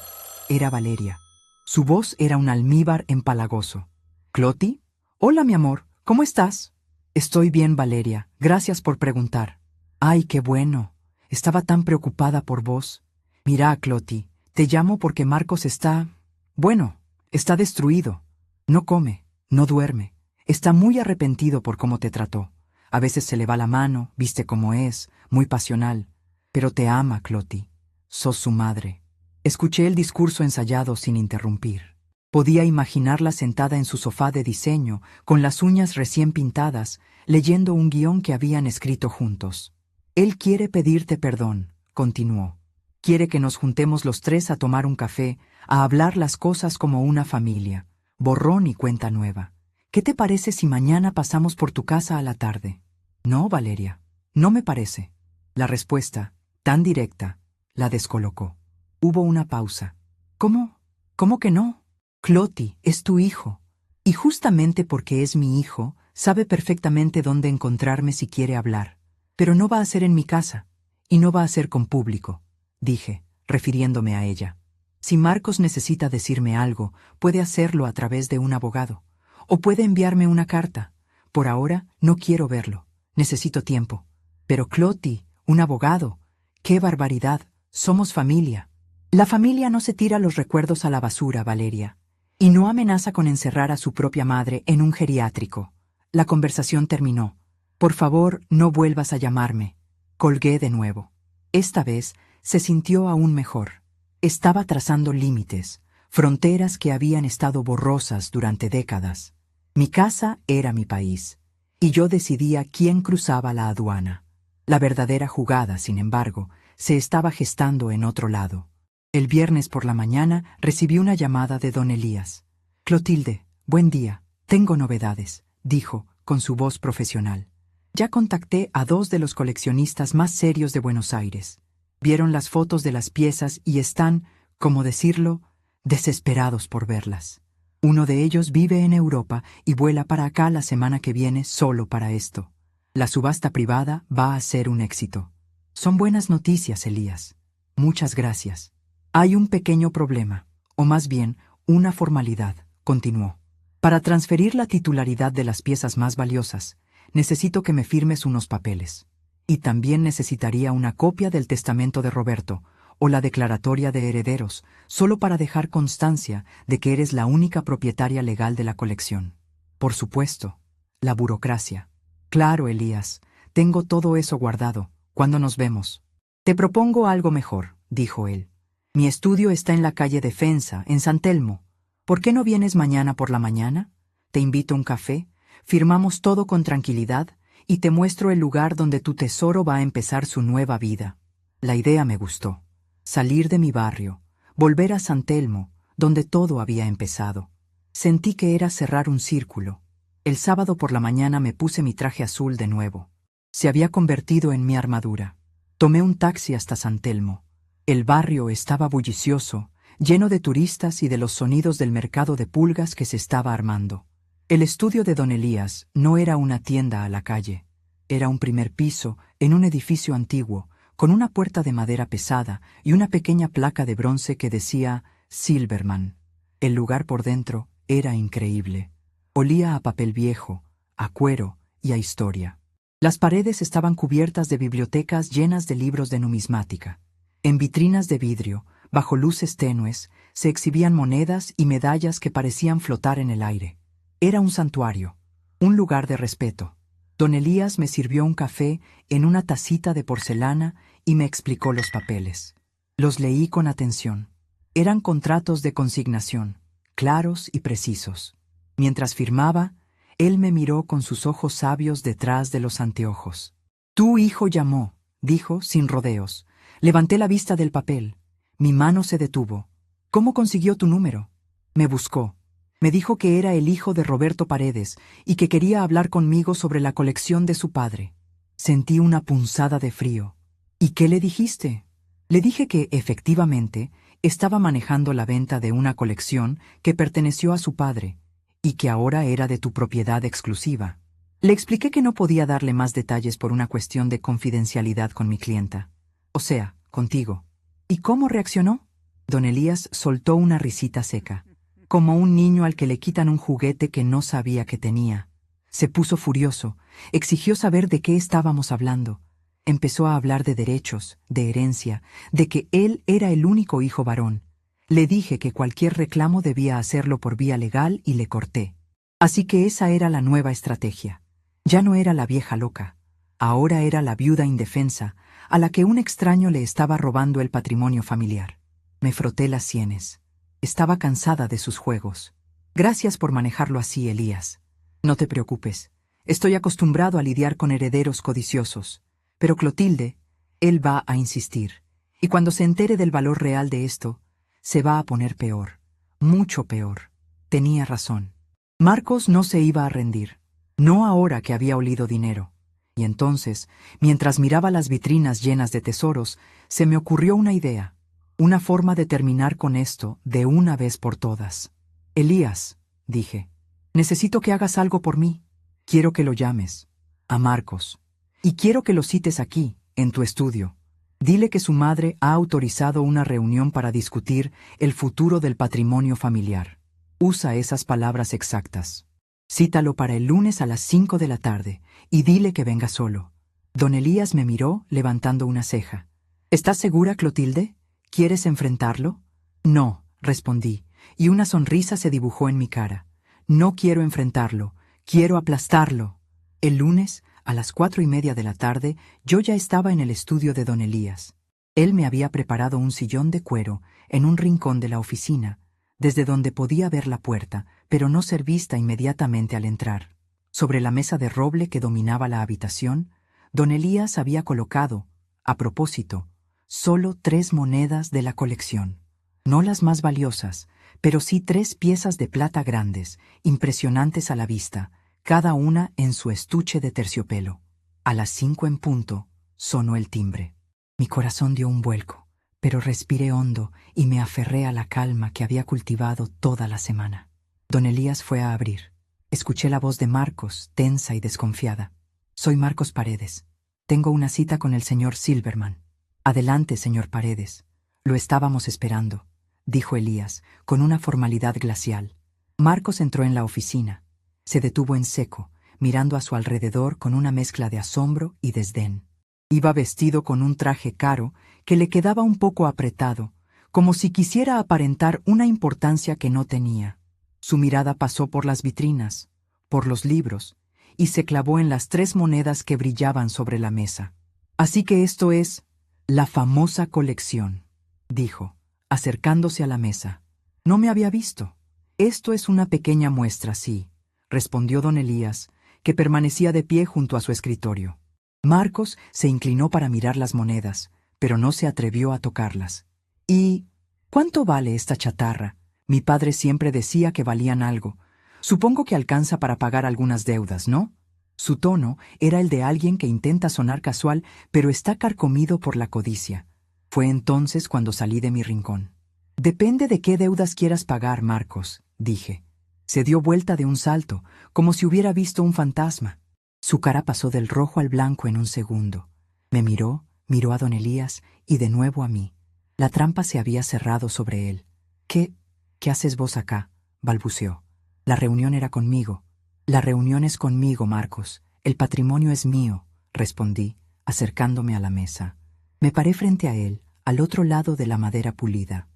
Era Valeria. Su voz era un almíbar empalagoso. «¿Cloti? Hola, mi amor, ¿cómo estás?» «Estoy bien, Valeria, gracias por preguntar». «Ay, qué bueno. Estaba tan preocupada por vos. Mira, Cloti, te llamo porque Marcos está... bueno, está destruido. No come, no duerme. Está muy arrepentido por cómo te trató. A veces se le va la mano, viste cómo es, muy pasional. Pero te ama, Cloti. Sos su madre». Escuché el discurso ensayado sin interrumpir. Podía imaginarla sentada en su sofá de diseño, con las uñas recién pintadas, leyendo un guión que habían escrito juntos. «Él quiere pedirte perdón», continuó. «Quiere que nos juntemos los 3 a tomar un café, a hablar las cosas como una familia. Borrón y cuenta nueva. ¿Qué te parece si mañana pasamos por tu casa a la tarde?» «No, Valeria, no me parece». La respuesta, tan directa, la descolocó. Hubo una pausa. «¿Cómo? ¿Cómo que no? Cloti, es tu hijo. Y justamente porque es mi hijo, sabe perfectamente dónde encontrarme si quiere hablar. Pero no va a ser en mi casa, y no va a ser con público», dije, refiriéndome a ella. «Si Marcos necesita decirme algo, puede hacerlo a través de un abogado. O puede enviarme una carta. Por ahora no quiero verlo. Necesito tiempo. Pero Cloti, un abogado. ¡Qué barbaridad! Somos familia». «La familia no se tira los recuerdos a la basura, Valeria. Y no amenaza con encerrar a su propia madre en un geriátrico». La conversación terminó. «Por favor, no vuelvas a llamarme». Colgué de nuevo. Esta vez se sintió aún mejor. Estaba trazando límites, fronteras que habían estado borrosas durante décadas. Mi casa era mi país, y yo decidía quién cruzaba la aduana. La verdadera jugada, sin embargo, se estaba gestando en otro lado. El viernes por la mañana recibí una llamada de don Elías. «Clotilde, buen día. Tengo novedades», dijo, con su voz profesional. «Ya contacté a 2 de los coleccionistas más serios de Buenos Aires. Vieron las fotos de las piezas y están, como decirlo, desesperados por verlas. Uno de ellos vive en Europa y vuela para acá la semana que viene solo para esto. La subasta privada va a ser un éxito. Son buenas noticias, Elías. Muchas gracias. Hay un pequeño problema, o más bien, una formalidad», continuó. «Para transferir la titularidad de las piezas más valiosas, necesito que me firmes unos papeles. Y también necesitaría una copia del testamento de Roberto, o la declaratoria de herederos, solo para dejar constancia de que eres la única propietaria legal de la colección. Por supuesto, la burocracia. Claro, Elías, tengo todo eso guardado. ¿Cuándo nos vemos?» «Te propongo algo mejor», dijo él. «Mi estudio está en la calle Defensa, en San Telmo. ¿Por qué no vienes mañana por la mañana? Te invito a un café, firmamos todo con tranquilidad y te muestro el lugar donde tu tesoro va a empezar su nueva vida». La idea me gustó. Salir de mi barrio, volver a San Telmo, donde todo había empezado. Sentí que era cerrar un círculo. El sábado por la mañana me puse mi traje azul de nuevo. Se había convertido en mi armadura. Tomé un taxi hasta San Telmo. El barrio estaba bullicioso, lleno de turistas y de los sonidos del mercado de pulgas que se estaba armando. El estudio de don Elías no era una tienda a la calle. Era un primer piso en un edificio antiguo, con una puerta de madera pesada y una pequeña placa de bronce que decía Silverman. El lugar por dentro era increíble. Olía a papel viejo, a cuero y a historia. Las paredes estaban cubiertas de bibliotecas llenas de libros de numismática. En vitrinas de vidrio, bajo luces tenues, se exhibían monedas y medallas que parecían flotar en el aire. Era un santuario, un lugar de respeto. Don Elías me sirvió un café en una tacita de porcelana y me explicó los papeles. Los leí con atención. Eran contratos de consignación, claros y precisos. Mientras firmaba, él me miró con sus ojos sabios detrás de los anteojos. «Tu hijo llamó», dijo sin rodeos. Levanté la vista del papel. Mi mano se detuvo. «¿Cómo consiguió tu número?» Me buscó. Me dijo que era el hijo de Roberto Paredes y que quería hablar conmigo sobre la colección de su padre. Sentí una punzada de frío. «¿Y qué le dijiste?» Le dije que, efectivamente, estaba manejando la venta de una colección que perteneció a su padre y que ahora era de tu propiedad exclusiva. Le expliqué que no podía darle más detalles por una cuestión de confidencialidad con mi clienta. O sea, contigo. ¿Y cómo reaccionó? Don Elías soltó una risita seca, como un niño al que le quitan un juguete que no sabía que tenía. Se puso furioso, exigió saber de qué estábamos hablando. Empezó a hablar de derechos, de herencia, de que él era el único hijo varón. Le dije que cualquier reclamo debía hacerlo por vía legal y le corté. Así que esa era la nueva estrategia. Ya no era la vieja loca. Ahora era la viuda indefensa, a la que un extraño le estaba robando el patrimonio familiar. Me froté las sienes. Estaba cansada de sus juegos. Gracias por manejarlo así, Elías. No te preocupes. Estoy acostumbrado a lidiar con herederos codiciosos. Pero Clotilde, él va a insistir. Y cuando se entere del valor real de esto, se va a poner peor. Mucho peor. Tenía razón. Marcos no se iba a rendir. No ahora que había olido dinero. Y entonces, mientras miraba las vitrinas llenas de tesoros, se me ocurrió una idea. Una forma de terminar con esto de una vez por todas. Elías, dije, necesito que hagas algo por mí. Quiero que lo llames. A Marcos. Y quiero que lo cites aquí, en tu estudio. Dile que su madre ha autorizado una reunión para discutir el futuro del patrimonio familiar. Usa esas palabras exactas. Cítalo para el lunes a las 5 de la tarde y dile que venga solo. Don Elías me miró levantando una ceja. ¿Estás segura, Clotilde? ¿Quieres enfrentarlo? No, respondí, y una sonrisa se dibujó en mi cara. No quiero enfrentarlo, quiero aplastarlo. El lunes, a las 4:30 de la tarde, yo ya estaba en el estudio de don Elías. Él me había preparado un sillón de cuero en un rincón de la oficina, desde donde podía ver la puerta, pero no ser vista inmediatamente al entrar. Sobre la mesa de roble que dominaba la habitación, don Elías había colocado, a propósito, solo 3 monedas de la colección. No las más valiosas, pero sí 3 piezas de plata grandes, impresionantes a la vista, cada una en su estuche de terciopelo. A las 5 en punto, sonó el timbre. Mi corazón dio un vuelco, pero respiré hondo y me aferré a la calma que había cultivado toda la semana. Don Elías fue a abrir. Escuché la voz de Marcos, tensa y desconfiada. Soy Marcos Paredes. Tengo una cita con el señor Silverman. Adelante, señor Paredes. Lo estábamos esperando, dijo Elías, con una formalidad glacial. Marcos entró en la oficina. Se detuvo en seco, mirando a su alrededor con una mezcla de asombro y desdén. Iba vestido con un traje caro que le quedaba un poco apretado, como si quisiera aparentar una importancia que no tenía. Su mirada pasó por las vitrinas, por los libros, y se clavó en las 3 monedas que brillaban sobre la mesa. Así que esto es la famosa colección, dijo, acercándose a la mesa. No me había visto. Esto es una pequeña muestra, sí, respondió don Elías, que permanecía de pie junto a su escritorio. Marcos se inclinó para mirar las monedas, pero no se atrevió a tocarlas. «¿Y cuánto vale esta chatarra?», Mi padre siempre decía que valían algo. Supongo que alcanza para pagar algunas deudas, ¿no? Su tono era el de alguien que intenta sonar casual, pero está carcomido por la codicia. Fue entonces cuando salí de mi rincón. Depende de qué deudas quieras pagar, Marcos, dije. Se dio vuelta de un salto, como si hubiera visto un fantasma. Su cara pasó del rojo al blanco en un segundo. Me miró, miró a don Elías y de nuevo a mí. La trampa se había cerrado sobre él. ¿Qué haces vos acá?, balbuceó. La reunión era conmigo. La reunión es conmigo, Marcos. El patrimonio es mío, respondí, acercándome a la mesa. Me paré frente a él, al otro lado de la madera pulida.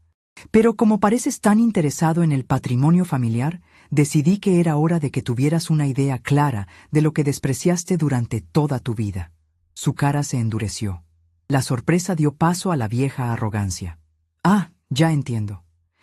Pero como pareces tan interesado en el patrimonio familiar, decidí que era hora de que tuvieras una idea clara de lo que despreciaste durante toda tu vida. Su cara se endureció. La sorpresa dio paso a la vieja arrogancia. Ah, ya entiendo.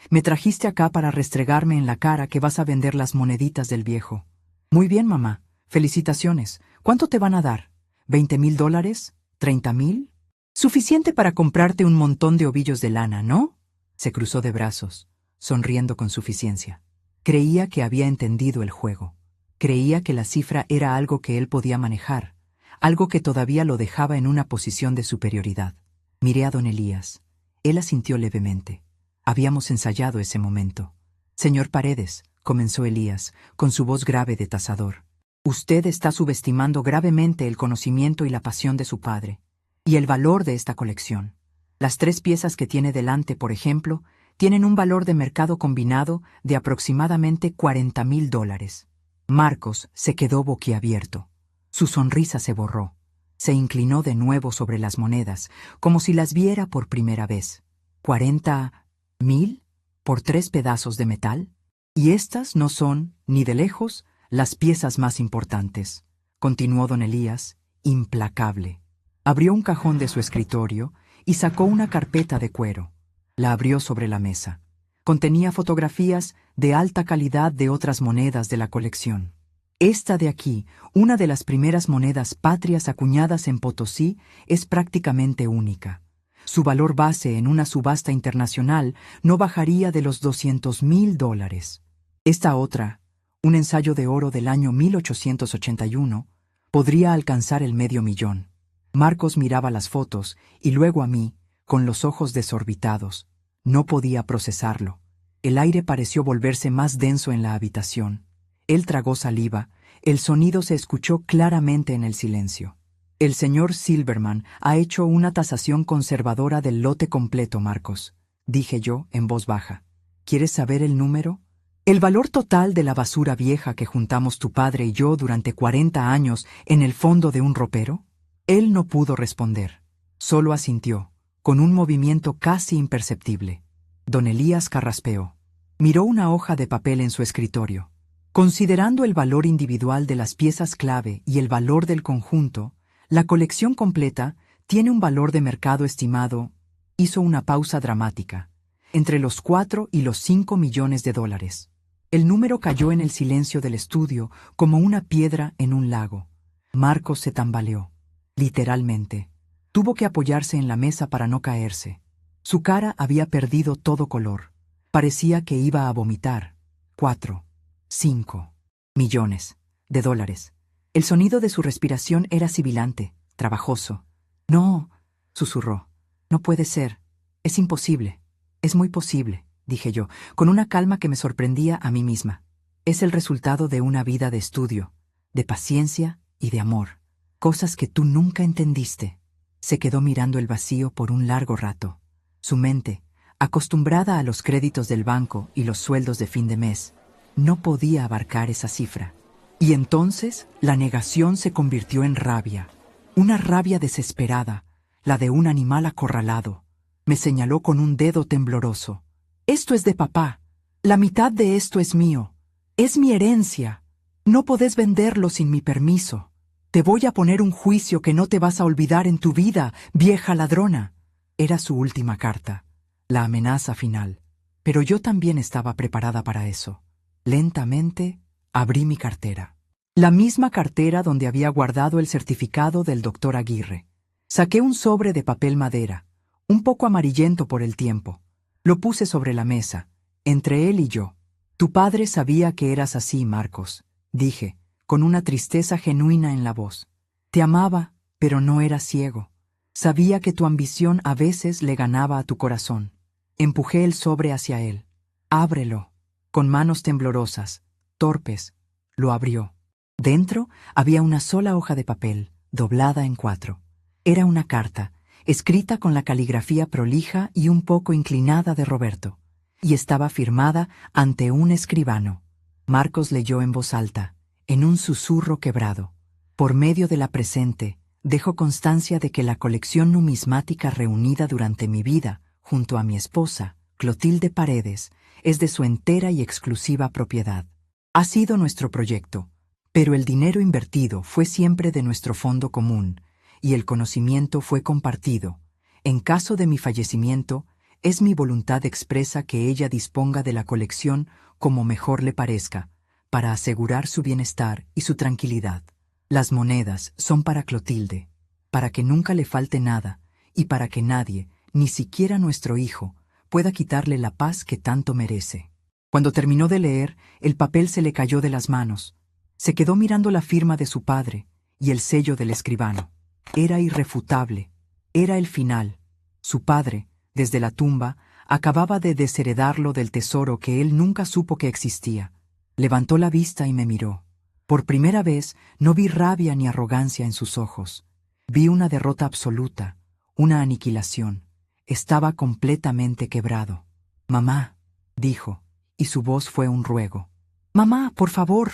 Me trajiste acá para restregarme en la cara que vas a vender las moneditas del viejo. Muy bien, mamá. Felicitaciones. ¿Cuánto te van a dar? ¿$20,000? ¿30,000? Suficiente para comprarte un montón de ovillos de lana, ¿no? Se cruzó de brazos, sonriendo con suficiencia. Creía que había entendido el juego. Creía que la cifra era algo que él podía manejar, algo que todavía lo dejaba en una posición de superioridad. Miré a don Elías. Él asintió levemente. Habíamos ensayado ese momento. Señor Paredes, comenzó Elías, con su voz grave de tasador. Usted está subestimando gravemente el conocimiento y la pasión de su padre, y el valor de esta colección. Las 3 piezas que tiene delante, por ejemplo, tienen un valor de mercado combinado de aproximadamente $40,000. Marcos se quedó boquiabierto. Su sonrisa se borró. Se inclinó de nuevo sobre las monedas, como si las viera por primera vez. ¿40,000 por 3 pedazos de metal? Y estas no son, ni de lejos, las piezas más importantes, continuó don Elías, implacable. Abrió un cajón de su escritorio y sacó una carpeta de cuero. La abrió sobre la mesa. Contenía fotografías de alta calidad de otras monedas de la colección. Esta de aquí, una de las primeras monedas patrias acuñadas en Potosí, es prácticamente única. Su valor base en una subasta internacional no bajaría de los $200,000. Esta otra, un ensayo de oro del año 1881, podría alcanzar el $500,000. Marcos miraba las fotos y luego a mí, con los ojos desorbitados. No podía procesarlo. El aire pareció volverse más denso en la habitación. Él tragó saliva. El sonido se escuchó claramente en el silencio. El señor Silverman ha hecho una tasación conservadora del lote completo, Marcos, dije yo en voz baja. ¿Quieres saber el número? ¿El valor total de la basura vieja que juntamos tu padre y yo durante 40 años en el fondo de un ropero? Él no pudo responder. Solo asintió, con un movimiento casi imperceptible. Don Elías carraspeó. Miró una hoja de papel en su escritorio. Considerando el valor individual de las piezas clave y el valor del conjunto, la colección completa tiene un valor de mercado estimado, hizo una pausa dramática, entre los 4 y los 5 millones de dólares. El número cayó en el silencio del estudio como una piedra en un lago. Marcos se tambaleó. Literalmente. Tuvo que apoyarse en la mesa para no caerse. Su cara había perdido todo color. Parecía que iba a vomitar. 4, 5 millones de dólares. El sonido de su respiración era sibilante, trabajoso. No, susurró. No puede ser. Es imposible. Es muy posible, dije yo, con una calma que me sorprendía a mí misma. Es el resultado de una vida de estudio, de paciencia y de amor. Cosas que tú nunca entendiste. Se quedó mirando el vacío por un largo rato. Su mente, acostumbrada a los créditos del banco y los sueldos de fin de mes, no podía abarcar esa cifra. Y entonces la negación se convirtió en rabia. Una rabia desesperada, la de un animal acorralado. Me señaló con un dedo tembloroso. Esto es de papá. La mitad de esto es mío. Es mi herencia. No podés venderlo sin mi permiso. Te voy a poner un juicio que no te vas a olvidar en tu vida, vieja ladrona. Era su última carta, la amenaza final. Pero yo también estaba preparada para eso. Lentamente abrí mi cartera. La misma cartera donde había guardado el certificado del doctor Aguirre. Saqué un sobre de papel madera, un poco amarillento por el tiempo. Lo puse sobre la mesa, Entre él y yo. Tu padre sabía que eras así, Marcos, dije, con una tristeza genuina en la voz. Te amaba, pero no era ciego. Sabía que tu ambición a veces le ganaba a tu corazón. Empujé el sobre hacia él. Ábrelo. Con manos temblorosas, torpes, lo abrió. Dentro había una sola hoja de papel, doblada en 4. Era una carta, escrita con la caligrafía prolija y un poco inclinada de Roberto, y estaba firmada ante un escribano. Marcos leyó en voz alta, en un susurro quebrado. Por medio de la presente, dejo constancia de que la colección numismática reunida durante mi vida, junto a mi esposa, Clotilde Paredes, es de su entera y exclusiva propiedad. Ha sido nuestro proyecto, pero el dinero invertido fue siempre de nuestro fondo común, y el conocimiento fue compartido. En caso de mi fallecimiento, es mi voluntad expresa que ella disponga de la colección como mejor le parezca, para asegurar su bienestar y su tranquilidad. Las monedas son para Clotilde, para que nunca le falte nada, y para que nadie, ni siquiera nuestro hijo, pueda quitarle la paz que tanto merece. Cuando terminó de leer, el papel se le cayó de las manos. Se quedó mirando la firma de su padre y el sello del escribano. Era irrefutable. Era el final. Su padre, desde la tumba, acababa de desheredarlo del tesoro que él nunca supo que existía. Levantó la vista y me miró. Por primera vez no vi rabia ni arrogancia en sus ojos. Vi una derrota absoluta, una aniquilación. Estaba completamente quebrado. «Mamá», dijo, y su voz fue un ruego. «Mamá, por favor».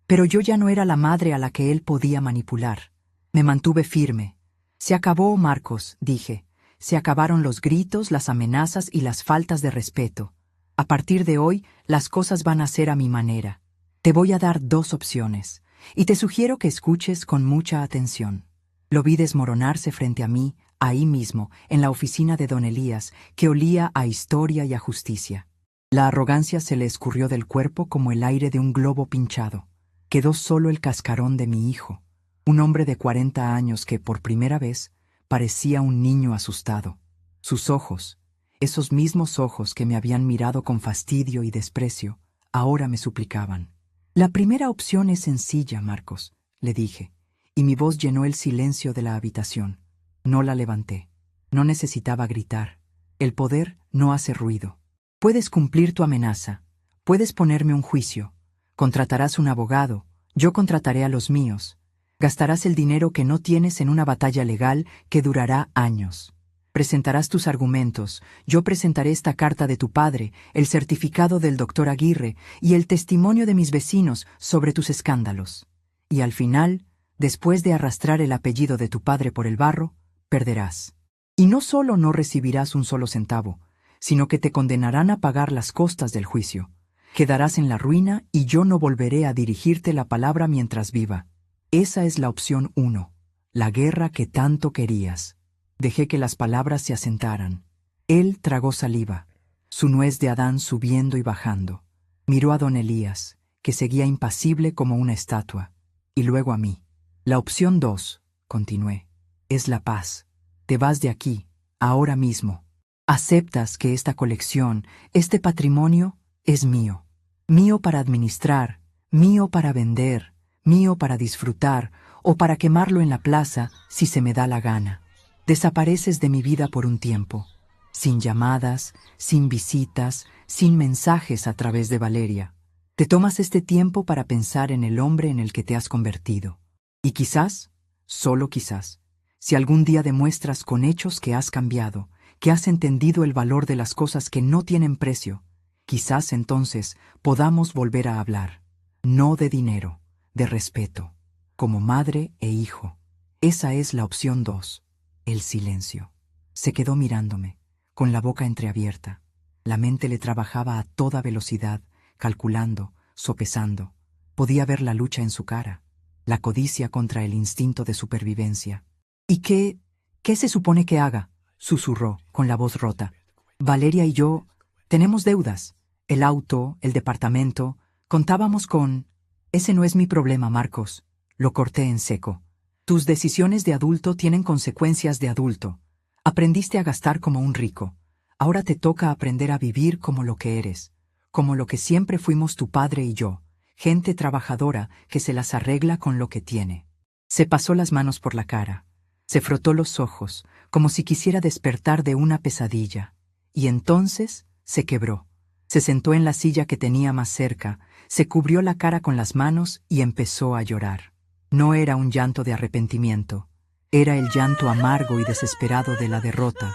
Pero yo ya no era la madre a la que él podía manipular. Me mantuve firme. «Se acabó, Marcos», dije. «Se acabaron los gritos, las amenazas y las faltas de respeto. A partir de hoy, las cosas van a ser a mi manera. Te voy a dar 2 opciones, y te sugiero que escuches con mucha atención». Lo vi desmoronarse frente a mí, ahí mismo, en la oficina de don Elías, que olía a historia y a justicia. La arrogancia se le escurrió del cuerpo como el aire de un globo pinchado. Quedó solo el cascarón de mi hijo, un hombre de 40 años que, por primera vez, parecía un niño asustado. Sus ojos, esos mismos ojos que me habían mirado con fastidio y desprecio, ahora me suplicaban. «La primera opción es sencilla, Marcos», le dije, y mi voz llenó el silencio de la habitación. No la levanté. No necesitaba gritar. El poder no hace ruido. Puedes cumplir tu amenaza. Puedes ponerme un juicio. Contratarás un abogado. Yo contrataré a los míos. Gastarás el dinero que no tienes en una batalla legal que durará años. Presentarás tus argumentos. Yo presentaré esta carta de tu padre, el certificado del doctor Aguirre y el testimonio de mis vecinos sobre tus escándalos. Y al final, después de arrastrar el apellido de tu padre por el barro, perderás. Y no solo no recibirás un solo centavo, sino que te condenarán a pagar las costas del juicio. Quedarás en la ruina y yo no volveré a dirigirte la palabra mientras viva. Esa es la opción 1, la guerra que tanto querías. Dejé que las palabras se asentaran. Él tragó saliva, su nuez de Adán subiendo y bajando. Miró a don Elías, que seguía impasible como una estatua, y luego a mí. La opción 2, continué, es la paz. Te vas de aquí, ahora mismo. Aceptas que esta colección, este patrimonio, es mío. Mío para administrar, mío para vender, mío para disfrutar o para quemarlo en la plaza si se me da la gana. Desapareces de mi vida por un tiempo, sin llamadas, sin visitas, sin mensajes a través de Valeria. Te tomas este tiempo para pensar en el hombre en el que te has convertido. Y quizás, solo quizás, si algún día demuestras con hechos que has cambiado, que has entendido el valor de las cosas que no tienen precio, quizás entonces podamos volver a hablar, no de dinero, de respeto, como madre e hijo. Esa es la opción 2, el silencio. Se quedó mirándome, con la boca entreabierta. La mente le trabajaba a toda velocidad, calculando, sopesando. Podía ver la lucha en su cara, la codicia contra el instinto de supervivencia. «¿Y qué se supone que haga?», susurró, con la voz rota. «Valeria y yo tenemos deudas. El auto, el departamento. Contábamos con...». «Ese no es mi problema, Marcos», lo corté en seco. «Tus decisiones de adulto tienen consecuencias de adulto. Aprendiste a gastar como un rico. Ahora te toca aprender a vivir como lo que eres. como lo que siempre fuimos tu padre y yo, gente trabajadora que se las arregla con lo que tiene. Se pasó las manos por la cara, se frotó los ojos, como si quisiera despertar de una pesadilla, y entonces se quebró. Se sentó en la silla que tenía más cerca, se cubrió la cara con las manos y empezó a llorar. No era un llanto de arrepentimiento, era el llanto amargo y desesperado de la derrota,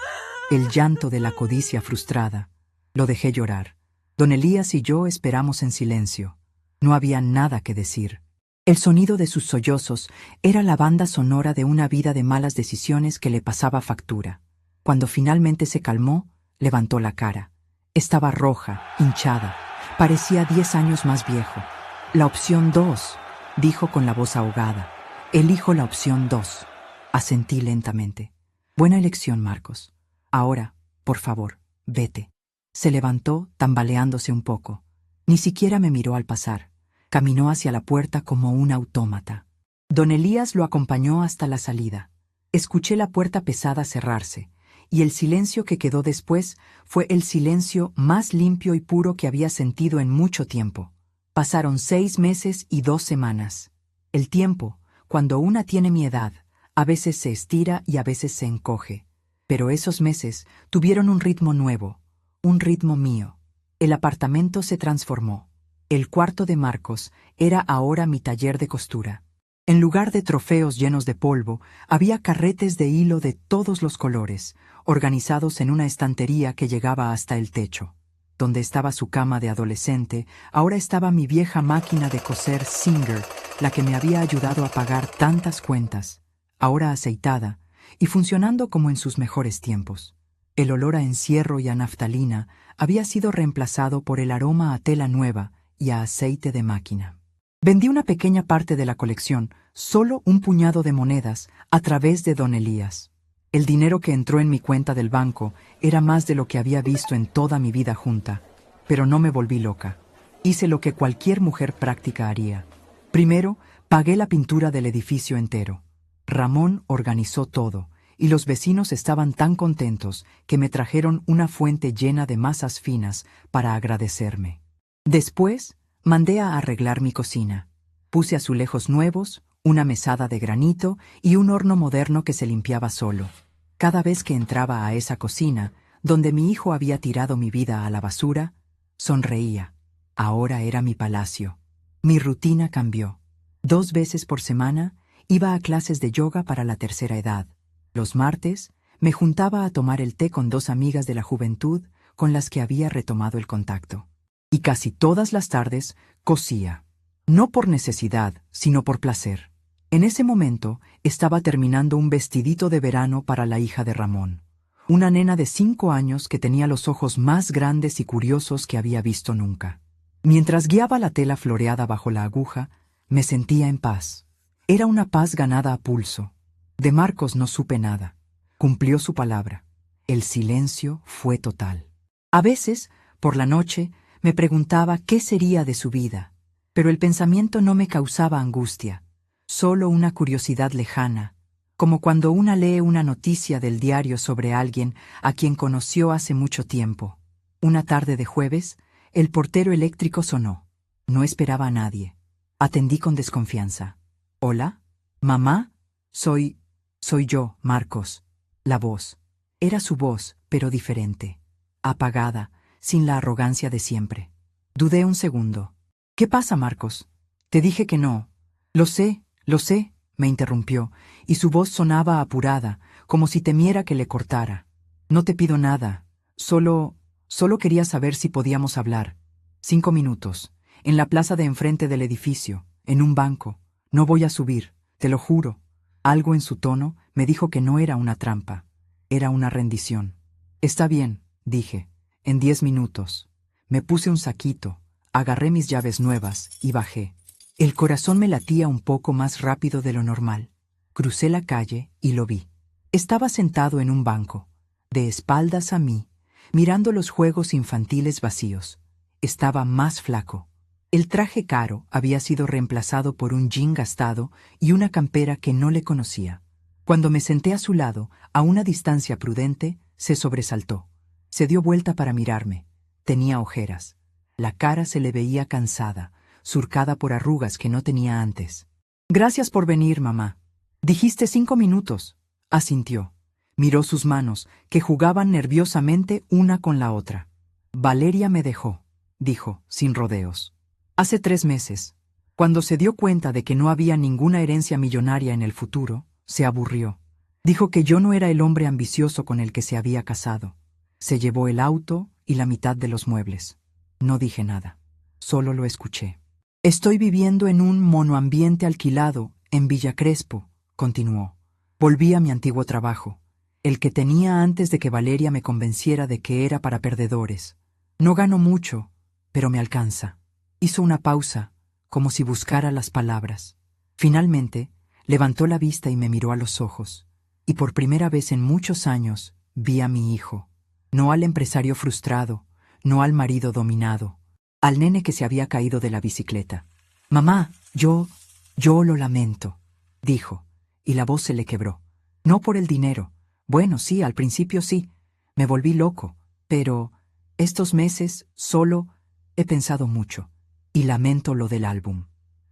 el llanto de la codicia frustrada. Lo dejé llorar. Don Elías y yo esperamos en silencio. No había nada que decir. El sonido de sus sollozos era la banda sonora de una vida de malas decisiones que le pasaba factura. Cuando finalmente se calmó, levantó la cara. Estaba roja, hinchada. Parecía 10 años más viejo. La opción 2, dijo con la voz ahogada. Elijo la opción 2. Asentí lentamente. Buena elección, Marcos. Ahora, por favor, vete. Se levantó, tambaleándose un poco. Ni siquiera me miró al pasar. Caminó hacia la puerta como un autómata. Don Elías lo acompañó hasta la salida. Escuché la puerta pesada cerrarse, y el silencio que quedó después fue el silencio más limpio y puro que había sentido en mucho tiempo. Pasaron 6 meses y 2 semanas. El tiempo, cuando una tiene mi edad, a veces se estira y a veces se encoge. Pero esos meses tuvieron un ritmo nuevo, un ritmo mío. El apartamento se transformó. El cuarto de Marcos era ahora mi taller de costura. En lugar de trofeos llenos de polvo, había carretes de hilo de todos los colores, organizados en una estantería que llegaba hasta el techo. Donde estaba su cama de adolescente, ahora estaba mi vieja máquina de coser Singer, la que me había ayudado a pagar tantas cuentas, ahora aceitada y funcionando como en sus mejores tiempos. El olor a encierro y a naftalina había sido reemplazado por el aroma a tela nueva y a aceite de máquina. Vendí una pequeña parte de la colección, solo un puñado de monedas, a través de Don Elías. El dinero que entró en mi cuenta del banco era más de lo que había visto en toda mi vida junta, pero no me volví loca. Hice lo que cualquier mujer práctica haría. Primero, pagué la pintura del edificio entero. Ramón organizó todo, y los vecinos estaban tan contentos que me trajeron una fuente llena de masas finas para agradecerme. Después, mandé a arreglar mi cocina. Puse azulejos nuevos, una mesada de granito y un horno moderno que se limpiaba solo. Cada vez que entraba a esa cocina, donde mi hijo había tirado mi vida a la basura, sonreía. Ahora era mi palacio. Mi rutina cambió. 2 veces por semana iba a clases de yoga para la tercera edad. Los martes me juntaba a tomar el té con 2 amigas de la juventud con las que había retomado el contacto. Y casi todas las tardes cosía. No por necesidad, sino por placer. En ese momento estaba terminando un vestidito de verano para la hija de Ramón. Una nena de 5 años que tenía los ojos más grandes y curiosos que había visto nunca. Mientras guiaba la tela floreada bajo la aguja, me sentía en paz. Era una paz ganada a pulso. De Marcos no supe nada. Cumplió su palabra. El silencio fue total. A veces, por la noche, me preguntaba qué sería de su vida, pero el pensamiento no me causaba angustia, solo una curiosidad lejana, como cuando una lee una noticia del diario sobre alguien a quien conoció hace mucho tiempo. Una tarde de jueves, el portero eléctrico sonó. No esperaba a nadie. Atendí con desconfianza. «¿Hola? ¿Mamá? Soy yo, Marcos». La voz. Era su voz, pero diferente. Apagada, sin la arrogancia de siempre. Dudé un segundo. «¿Qué pasa, Marcos? Te dije que no». Lo sé», me interrumpió, y su voz sonaba apurada, como si temiera que le cortara. «No te pido nada. Solo quería saber si podíamos hablar. 5 minutos. En la plaza de enfrente del edificio, en un banco. No voy a subir, te lo juro». Algo en su tono me dijo que no era una trampa. Era una rendición. «Está bien», dije. «En 10 minutos». Me puse un saquito, agarré mis llaves nuevas y bajé. El corazón me latía un poco más rápido de lo normal. Crucé la calle y lo vi. Estaba sentado en un banco, de espaldas a mí, mirando los juegos infantiles vacíos. Estaba más flaco. El traje caro había sido reemplazado por un jean gastado y una campera que no le conocía. Cuando me senté a su lado, a una distancia prudente, se sobresaltó. Se dio vuelta para mirarme. Tenía ojeras. La cara se le veía cansada, surcada por arrugas que no tenía antes. «Gracias por venir, mamá. Dijiste 5 minutos», asintió. Miró sus manos, que jugaban nerviosamente una con la otra. «Valeria me dejó», dijo, sin rodeos. «Hace 3 meses. Cuando se dio cuenta de que no había ninguna herencia millonaria en el futuro, se aburrió. Dijo que yo no era el hombre ambicioso con el que se había casado. Se llevó el auto y la mitad de los muebles. No dije nada. Solo lo escuché. Estoy viviendo en un monoambiente alquilado en Villa Crespo», continuó. «Volví a mi antiguo trabajo, el que tenía antes de que Valeria me convenciera de que era para perdedores. No gano mucho, pero me alcanza». Hizo una pausa, como si buscara las palabras. Finalmente, levantó la vista y me miró a los ojos. Y por primera vez en muchos años vi a mi hijo. No al empresario frustrado, no al marido dominado, al nene que se había caído de la bicicleta. «Mamá, yo lo lamento», dijo, y la voz se le quebró. «No por el dinero. Bueno, sí, al principio sí. Me volví loco, pero estos meses solo he pensado mucho. Y lamento lo del álbum.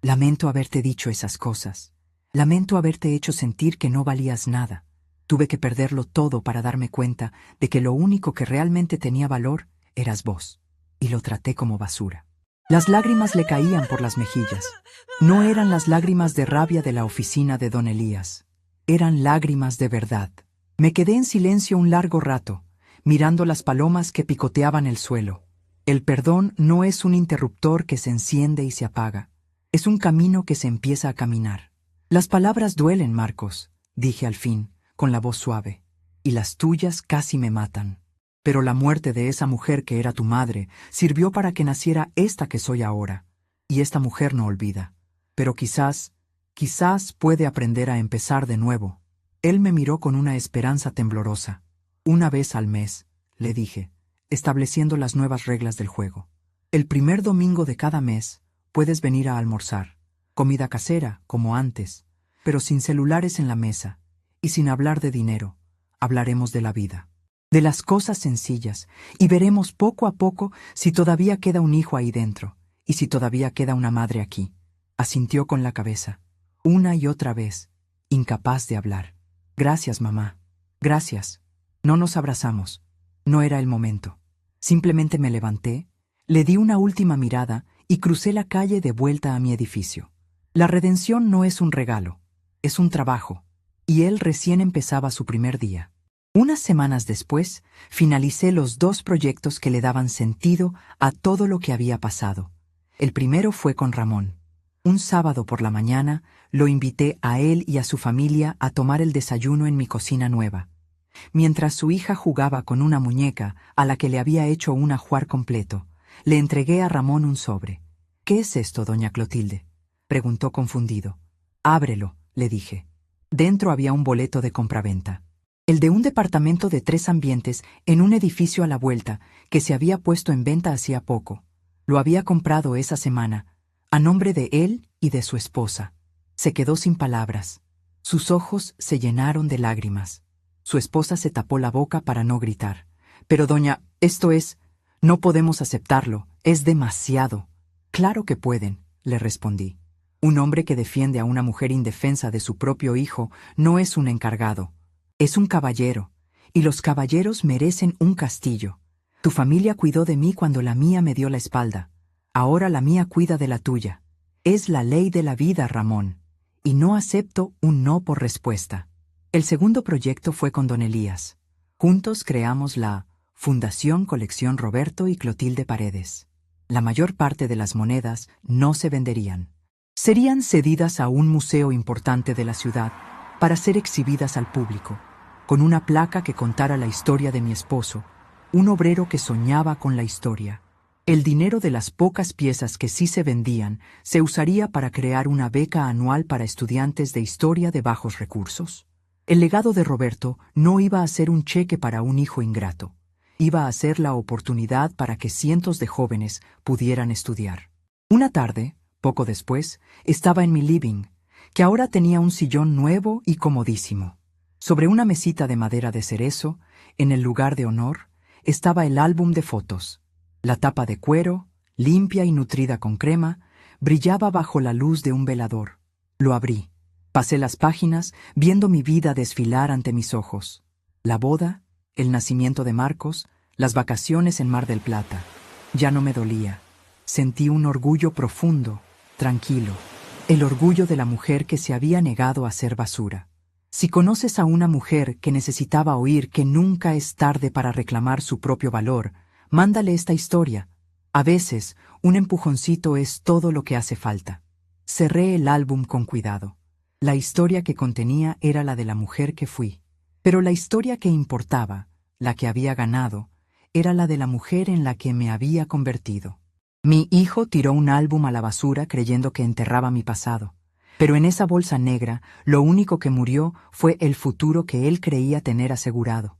Lamento haberte dicho esas cosas. Lamento haberte hecho sentir que no valías nada. Tuve que perderlo todo para darme cuenta de que lo único que realmente tenía valor eras vos. Y lo traté como basura». Las lágrimas le caían por las mejillas. No eran las lágrimas de rabia de la oficina de don Elías. Eran lágrimas de verdad. Me quedé en silencio un largo rato, mirando las palomas que picoteaban el suelo. El perdón no es un interruptor que se enciende y se apaga. Es un camino que se empieza a caminar. «Las palabras duelen, Marcos», dije al fin, con la voz suave, «y las tuyas casi me matan. Pero la muerte de esa mujer que era tu madre sirvió para que naciera esta que soy ahora. Y esta mujer no olvida. Pero quizás puede aprender a empezar de nuevo». Él me miró con una esperanza temblorosa. «Una vez al mes», le dije, estableciendo las nuevas reglas del juego. «El primer domingo de cada mes puedes venir a almorzar. Comida casera, como antes, pero sin celulares en la mesa y sin hablar de dinero. Hablaremos de la vida, de las cosas sencillas, y veremos poco a poco si todavía queda un hijo ahí dentro y si todavía queda una madre aquí». Asintió con la cabeza, una y otra vez, incapaz de hablar. «Gracias, mamá. Gracias». No nos abrazamos. No era el momento. Simplemente me levanté, le di una última mirada y crucé la calle de vuelta a mi edificio. La redención no es un regalo, es un trabajo, y él recién empezaba su primer día. Unas semanas después, finalicé los 2 proyectos que le daban sentido a todo lo que había pasado. El primero fue con Ramón. Un sábado por la mañana lo invité a él y a su familia a tomar el desayuno en mi cocina nueva, mientras su hija jugaba con una muñeca a la que le había hecho un ajuar completo. Le entregué a Ramón un sobre. «¿Qué es esto, doña Clotilde?», preguntó confundido. «Ábrelo», le dije. Dentro había un boleto de compraventa. El de un departamento de 3 ambientes en un edificio a la vuelta que se había puesto en venta hacía poco. Lo había comprado esa semana, a nombre de él y de su esposa. Se quedó sin palabras. Sus ojos se llenaron de lágrimas. Su esposa se tapó la boca para no gritar. «Pero doña, no podemos aceptarlo, es demasiado». «Claro que pueden», le respondí. «Un hombre que defiende a una mujer indefensa de su propio hijo no es un encargado, es un caballero, y los caballeros merecen un castillo. Tu familia cuidó de mí cuando la mía me dio la espalda. Ahora la mía cuida de la tuya. Es la ley de la vida, Ramón, y no acepto un no por respuesta». El segundo proyecto fue con don Elías. Juntos creamos la Fundación Colección Roberto y Clotilde Paredes. La mayor parte de las monedas no se venderían. Serían cedidas a un museo importante de la ciudad para ser exhibidas al público, con una placa que contara la historia de mi esposo, un obrero que soñaba con la historia. El dinero de las pocas piezas que sí se vendían se usaría para crear una beca anual para estudiantes de historia de bajos recursos. El legado de Roberto no iba a ser un cheque para un hijo ingrato. Iba a ser la oportunidad para que cientos de jóvenes pudieran estudiar. Una tarde, poco después, estaba en mi living, que ahora tenía un sillón nuevo y comodísimo. Sobre una mesita de madera de cerezo, en el lugar de honor, estaba el álbum de fotos, la tapa de cuero, limpia y nutrida con crema, brillaba bajo la luz de un velador. Lo abrí. Pasé las páginas, viendo mi vida desfilar ante mis ojos. La boda, el nacimiento de Marcos, las vacaciones en Mar del Plata. Ya no me dolía. Sentí un orgullo profundo, tranquilo. El orgullo de la mujer que se había negado a ser basura. Si conoces a una mujer que necesitaba oír que nunca es tarde para reclamar su propio valor, mándale esta historia. A veces, un empujoncito es todo lo que hace falta. Cerré el álbum con cuidado. La historia que contenía era la de la mujer que fui. Pero la historia que importaba, la que había ganado, era la de la mujer en la que me había convertido. Mi hijo tiró un álbum a la basura creyendo que enterraba mi pasado. Pero en esa bolsa negra, lo único que murió fue el futuro que él creía tener asegurado.